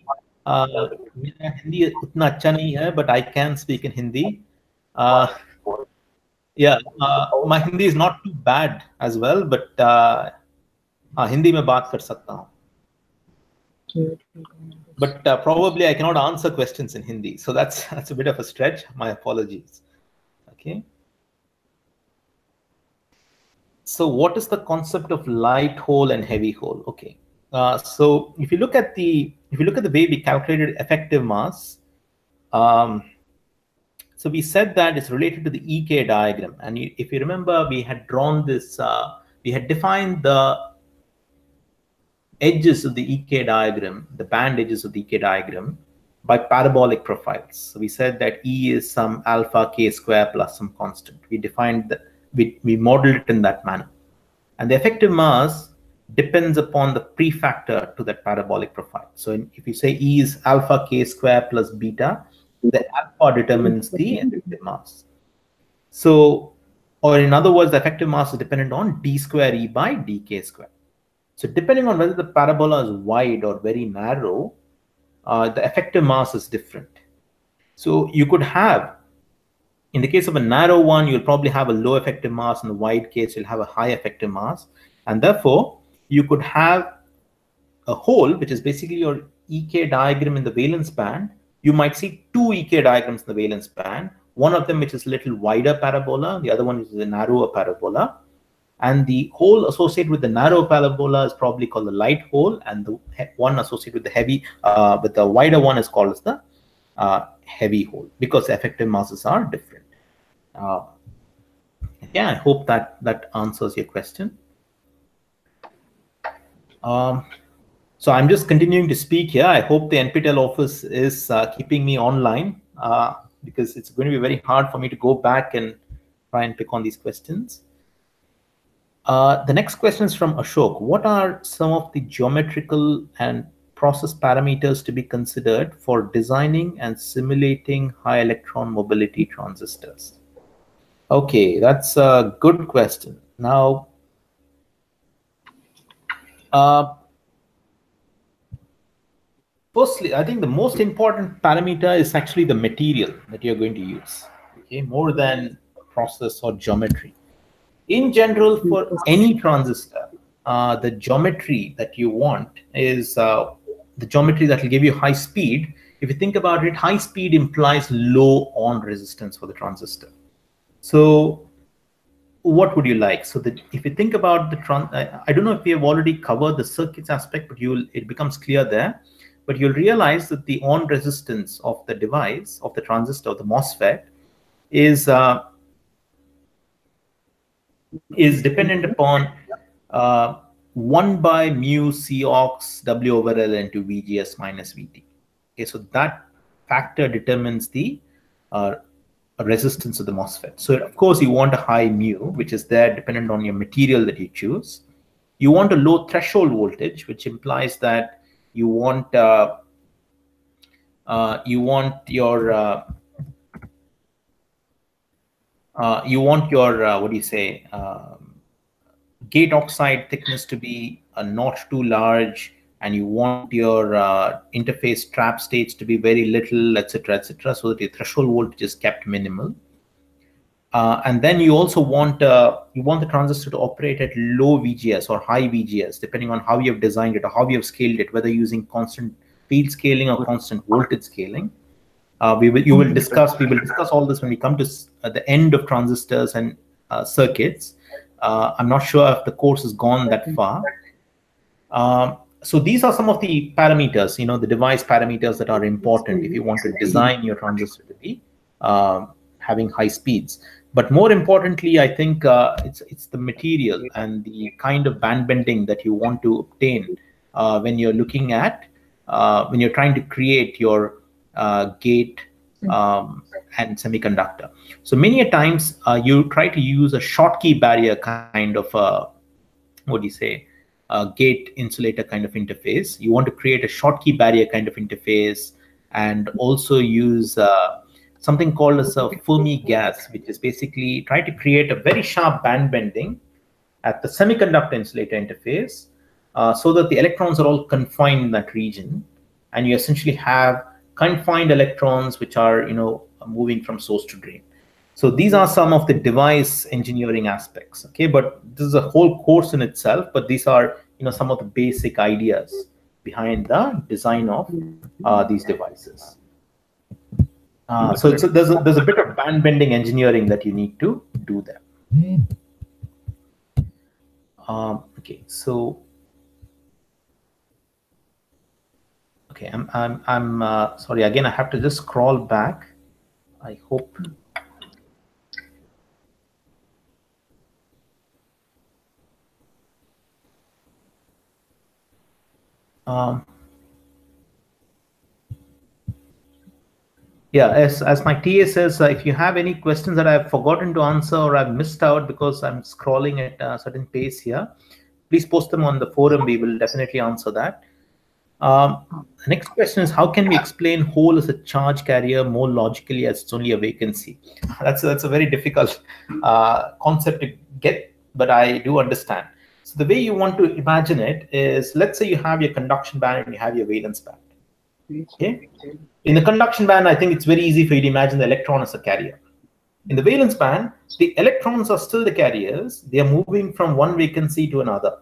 मेरा हिंदी उतना अच्छा नहीं है, but I can speak in Hindi. Yeah, my Hindi is not too bad as well, but Hindi में बात कर सकता हूँ. But probably I cannot answer questions in Hindi, so that's a bit of a stretch. My apologies. Okay. So what is the concept of light hole and heavy hole? Okay. So if you look at the way we calculated effective mass, so we said that it's related to the EK diagram, and if you remember, we had drawn this. We had defined the edges of the EK diagram, the band edges of the EK diagram, by parabolic profiles. So we said that E is some alpha K square plus some constant. We defined that, we modeled it in that manner. And the effective mass depends upon the prefactor to that parabolic profile. So if you say E is alpha K square plus beta, the alpha determines the effective mass. So, or in other words, the effective mass is dependent on d square E by dk square. So depending on whether the parabola is wide or very narrow, the effective mass is different. So you could have, in the case of a narrow one, you'll probably have a low effective mass. In the wide case, you'll have a high effective mass. And therefore, you could have a hole, which is basically your EK diagram in the valence band. You might see two EK diagrams in the valence band. One of them which is a little wider parabola, the other one is a narrower parabola. And the hole associated with the narrow parabola is probably called the light hole, and the one associated with the heavy, with the wider one is called as the heavy hole, because the effective masses are different. Yeah, I hope that answers your question. So I'm just continuing to speak here. I hope the NPTEL office is keeping me online, because it's going to be very hard for me to go back and try and pick on these questions. The next question is from Ashok. What are some of the geometrical and process parameters to be considered for designing and simulating high electron mobility transistors? Okay, that's a good question. Now, firstly, I think the most important parameter is actually the material that you're going to use, okay, more than process or geometry. In general, for any transistor, the geometry that you want is the geometry that will give you high speed. If you think about it, high speed implies low on resistance for the transistor. So what would you like? So that if you think about the I don't know if we have already covered the circuits aspect, but it becomes clear there. But you'll realize that the on resistance of the device, of the transistor, the MOSFET, is dependent upon 1 by mu Cox W over L into VGS minus VT. Okay, so that factor determines the resistance of the MOSFET. So of course you want a high mu, which is there dependent on your material that you choose. You want a low threshold voltage, which implies that you want your what do you say, gate oxide thickness to be not too large, and you want your interface trap states to be very little, etc., so that your threshold voltage is kept minimal. And then you also want the transistor to operate at low VGS or high VGS, depending on how you have designed it or how you have scaled it, whether using constant field scaling or constant voltage scaling. We will discuss all this when we come to the end of transistors and circuits. I'm not sure if the course has gone that far. So these are some of the parameters, the device parameters that are important if you want to design your transistor to be having high speeds. But more importantly, I think it's the material and the kind of band bending that you want to obtain when you're looking at when you're trying to create your gate and semiconductor. So many a times you try to use a Schottky barrier kind of what do you say, gate insulator kind of interface. You want to create a Schottky barrier kind of interface, and also use something called as a Fermi gas, which is basically try to create a very sharp band bending at the semiconductor insulator interface, so that the electrons are all confined in that region, and you essentially have confined electrons which are moving from source to drain. So these are some of the device engineering aspects. Okay, but this is a whole course in itself. But these are some of the basic ideas behind the design of these devices. So there's a bit of band bending engineering that you need to do there. Okay, so okay, I'm sorry. Again, I have to just scroll back. I hope. Yeah, as my TA says, if you have any questions that I've forgotten to answer or I've missed out because I'm scrolling at a certain pace here, please post them on the forum. We will definitely answer that. The next question is, how can we explain hole as a charge carrier more logically as it's only a vacancy? That's a very difficult concept to get, but I do understand. So the way you want to imagine it is, let's say you have your conduction band and you have your valence band. Okay. In the conduction band, I think it's very easy for you to imagine the electron as a carrier. In the valence band, the electrons are still the carriers. They are moving from one vacancy to another.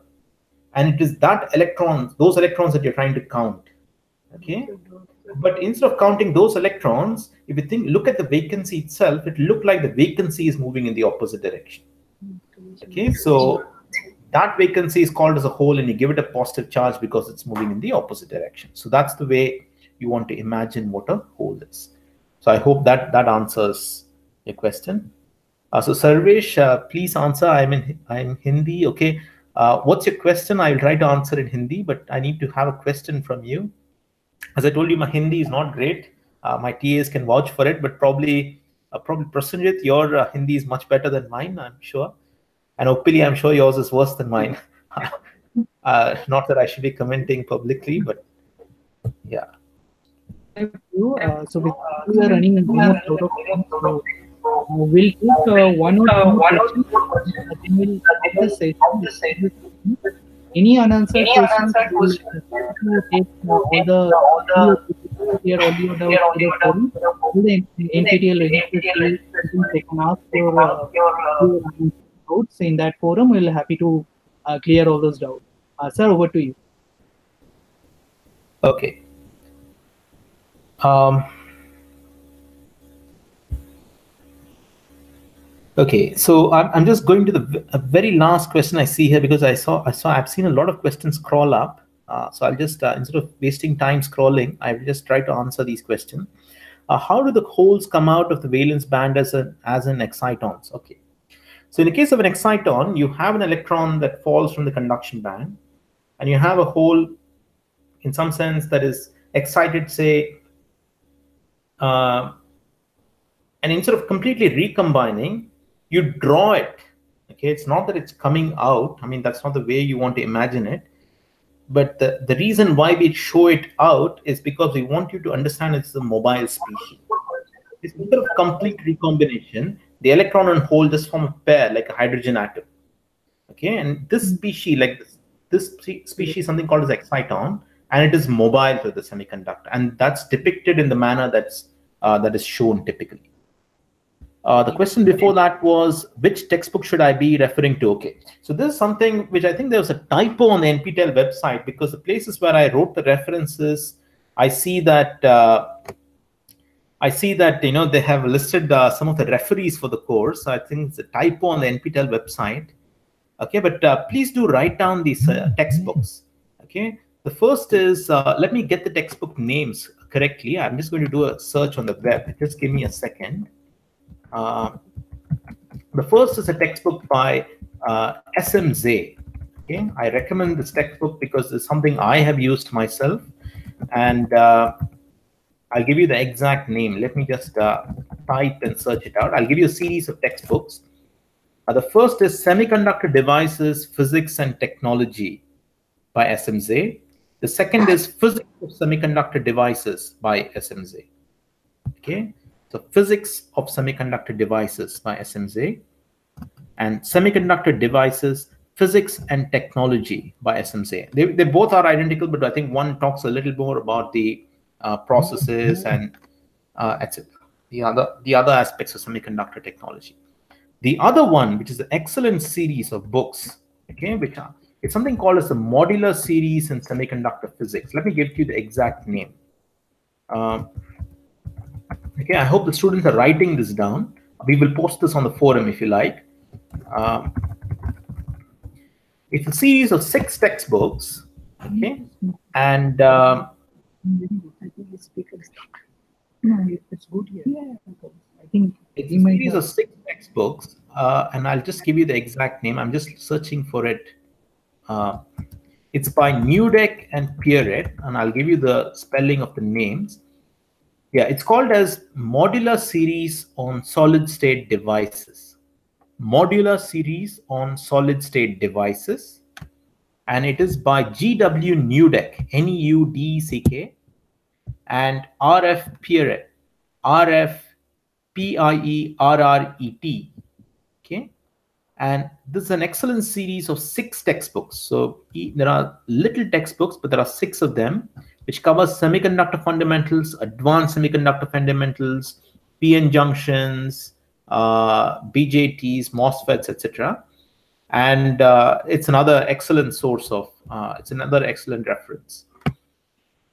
And it is that those electrons that you're trying to count. Okay. But instead of counting those electrons, if you look at the vacancy itself, it looked like the vacancy is moving in the opposite direction. Okay. So that vacancy is called as a hole, and you give it a positive charge because it's moving in the opposite direction. So that's the way you want to imagine what a hole is. So I hope that answers your question. So Sarvesh, please answer. I'm in Hindi. Okay. What's your question? I'll try to answer in Hindi, but I need to have a question from you. As I told you, my Hindi is not great. My TAs can vouch for it, but probably Prasenjit, your Hindi is much better than mine, I'm sure. And Uppili, I'm sure yours is worse than mine. Not that I should be commenting publicly, but yeah. So we are running almost out of time. So we'll take one or two questions. Then we'll end the session. Any unanswered questions? We'll take all the here audio forum. The NPTEL registered they can ask your doubts in that forum. We'll be happy to clear all those doubts. Sir, over to you. Okay. Okay, so I'm just going to the very last question I see here, because I've seen a lot of questions scroll up. So I'll just instead of wasting time scrolling, I'll just try to answer these questions. How do the holes come out of the valence band as in excitons? Okay, so in the case of an exciton, you have an electron that falls from the conduction band, and you have a hole in some sense that is excited, say. And instead of completely recombining, you draw it. Okay, it's not that it's coming out. I mean, that's not the way you want to imagine it. But the reason why we show it out is because we want you to understand it's a mobile species. It's instead of complete recombination, the electron and hole just form a pair like a hydrogen atom. Okay, and this species, like this species, something called as exciton, and it is mobile to the semiconductor, and that's depicted in the manner that is shown typically. The question before that was, which textbook should I be referring to? Okay, so this is something which I think there was a typo on the NPTEL website, because the places where I wrote the references, I see that they have listed some of the referees for the course. So I think it's a typo on the NPTEL website. Okay, but please do write down these textbooks. Okay. The first is, let me get the textbook names correctly. I'm just going to do a search on the web. Just give me a second. The first is a textbook by SMZ. Okay, I recommend this textbook because it's something I have used myself. And I'll give you the exact name. Let me just type and search it out. I'll give you a series of textbooks. The first is Semiconductor Devices, Physics and Technology by SMZ. The second is Physics of Semiconductor Devices by SMZ. Okay, so Physics of Semiconductor Devices by SMZ, and Semiconductor Devices, Physics and Technology by SMZ. They both are identical, but I think one talks a little more about the processes and etc. The other aspects of semiconductor technology. The other one, which is an excellent series of books, okay, which are, it's something called as the Modular Series in Semiconductor Physics. Let me give you the exact name. Okay, I hope the students are writing this down. We will post this on the forum if you like. It's a series of 6 textbooks, okay, and I think the speaker is stuck. No, it's good here. Yeah, I think it's a series of 6 textbooks, and I'll just give you the exact name. I'm just searching for it. It's by Newdeck and Pierret, and I'll give you the spelling of the names. Yeah, it's called as Modular Series on Solid-State Devices. Modular Series on Solid-State Devices. And it is by G.W. Newdeck, N-E-U-D-E-C-K, and R.F. Pierret, R.F.P-I-E-R-R-E-T. Okay. And this is an excellent series of 6 textbooks. So there are little textbooks, but there are 6 of them, which covers semiconductor fundamentals, advanced semiconductor fundamentals, PN junctions, BJTs, MOSFETs, etc. And it's another excellent source of, it's another excellent reference.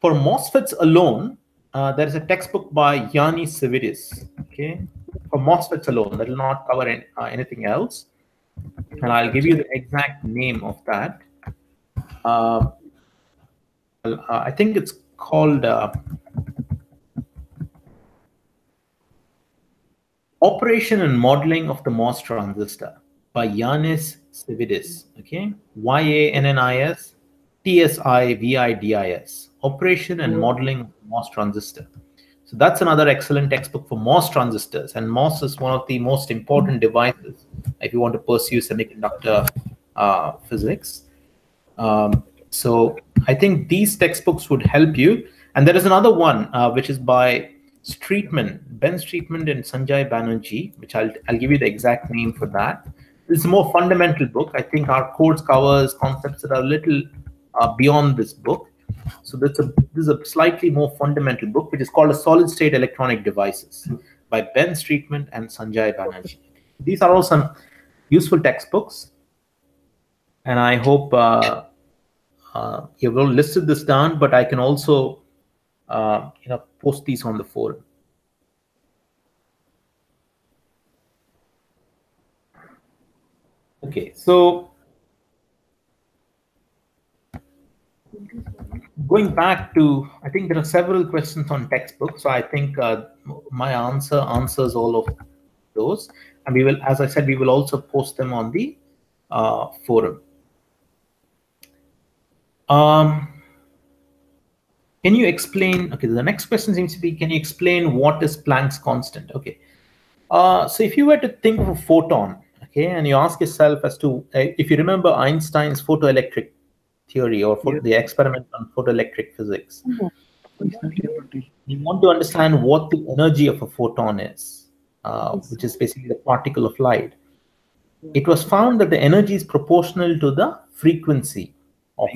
For MOSFETs alone, there is a textbook by Yanni Cividis. Okay, for MOSFETs alone, that will not cover anything else. And I'll give you the exact name of that. I think it's called Operation and Modeling of the MOS Transistor by Yannis Cividis. Okay, Y-A-N-N-I-S T-S-I-V-I-D-I-S. Operation and Modeling of the MOS Transistor. So that's another excellent textbook for MOS transistors, and MOS is one of the most important devices if you want to pursue semiconductor physics. So I think these textbooks would help you. And there is another one which is by Ben Streetman and Sanjay Banerjee, which I'll give you the exact name for that. It's a more fundamental book. I think our course covers concepts that are a little beyond this book. So this is a slightly more fundamental book, which is called a Solid State Electronic Devices by Ben Streetman and Sanjay Banerjee. These are all some useful textbooks, and I hope you will listed this down, but I can also post these on the forum. Okay, so going back to, I think there are several questions on textbooks, so I think my answer answers all of those, and we will, as I said, we will also post them on the forum. Can you explain? Okay, the next question seems to be: can you explain what is Planck's constant? Okay, so if you were to think of a photon, okay, and you ask yourself as to if you remember Einstein's photoelectric theory or the experiment on photoelectric physics. You want to understand what the energy of a photon is, which is basically the particle of light. It was found that the energy is proportional to the frequency of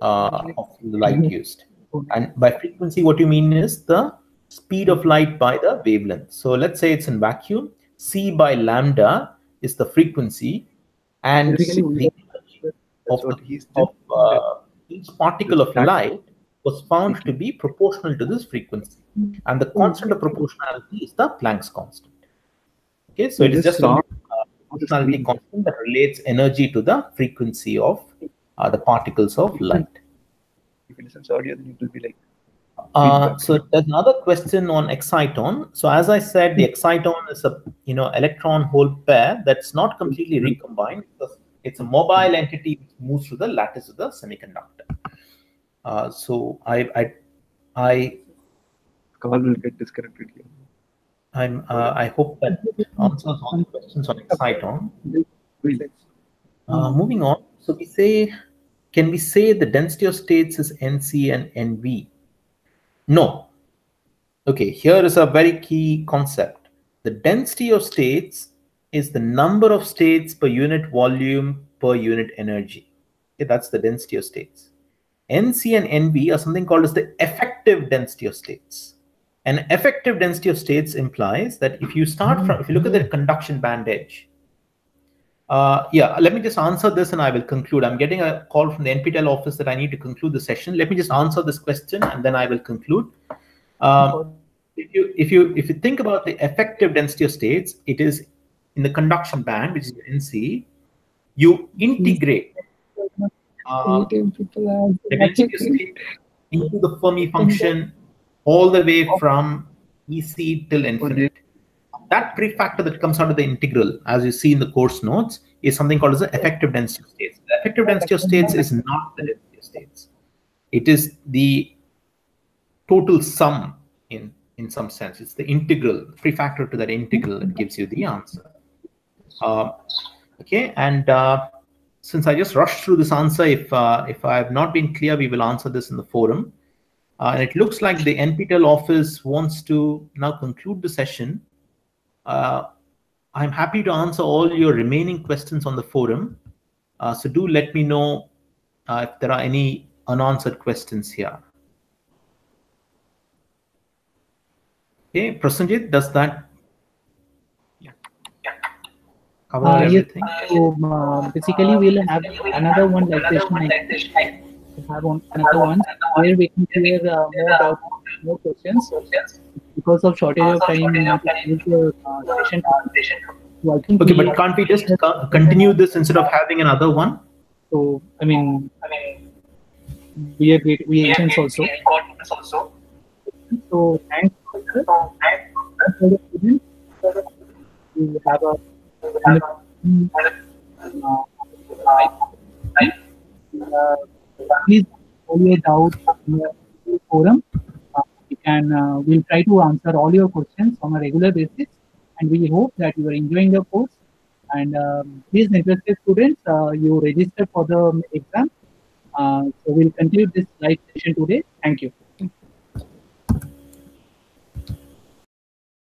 the light used. And by frequency, what you mean is the speed of light by the wavelength. So let's say it's in vacuum, C by lambda is the frequency, and the each particle of light was found to be proportional to this frequency, and the constant of proportionality is the Planck's constant. Okay, so it is just a proportionality constant that relates energy to the frequency of the particles of light. If you listen earlier, then it will be like. So there's another question on exciton. So as I said, the exciton is a electron-hole pair that's not completely recombined because it's a mobile entity which moves through the lattice of the semiconductor. So I Call will get disconnected here. I hope that answers all the questions on Exciton. Moving on, so can we say the density of states is NC and NV? No. Okay, here is a very key concept. The density of states is the number of states per unit volume per unit energy. Okay, that's the density of states. NC and NV are something called as the effective density of states. An effective density of states implies that if you look at the conduction band edge, yeah, let me just answer this and I will conclude. I'm getting a call from the NPTEL office that I need to conclude the session. Let me just answer this question and then I will conclude. If you think about the effective density of states, it is in the conduction band, which is NC. You integrate the density of state into the Fermi function all the way from EC till infinite. That prefactor that comes out of the integral, as you see in the course notes, is something called as the effective density of states. The effective density of states is not the density of states. It is the total sum in some sense. It's the integral, prefactor to that integral that gives you the answer. Okay, and since I just rushed through this answer, if I have not been clear, we will answer this in the forum. And it looks like the NPTEL office wants to now conclude the session. I'm happy to answer all your remaining questions on the forum. So do let me know if there are any unanswered questions here. Okay, Prasenjit, does that cover everything? Yes, so basically we'll have another one like session. Have on another one where we can clear more questions. Because of shortage of time, session. Okay, but can't we just continue this instead of having another one? So I mean, we are great. We are also. So thanks. We have a please only doubt in the forum. We'll try to answer all your questions on a regular basis, and we hope that you are enjoying the course. And please, interested students, you register for the exam. So we'll conclude this live session today. Thank you.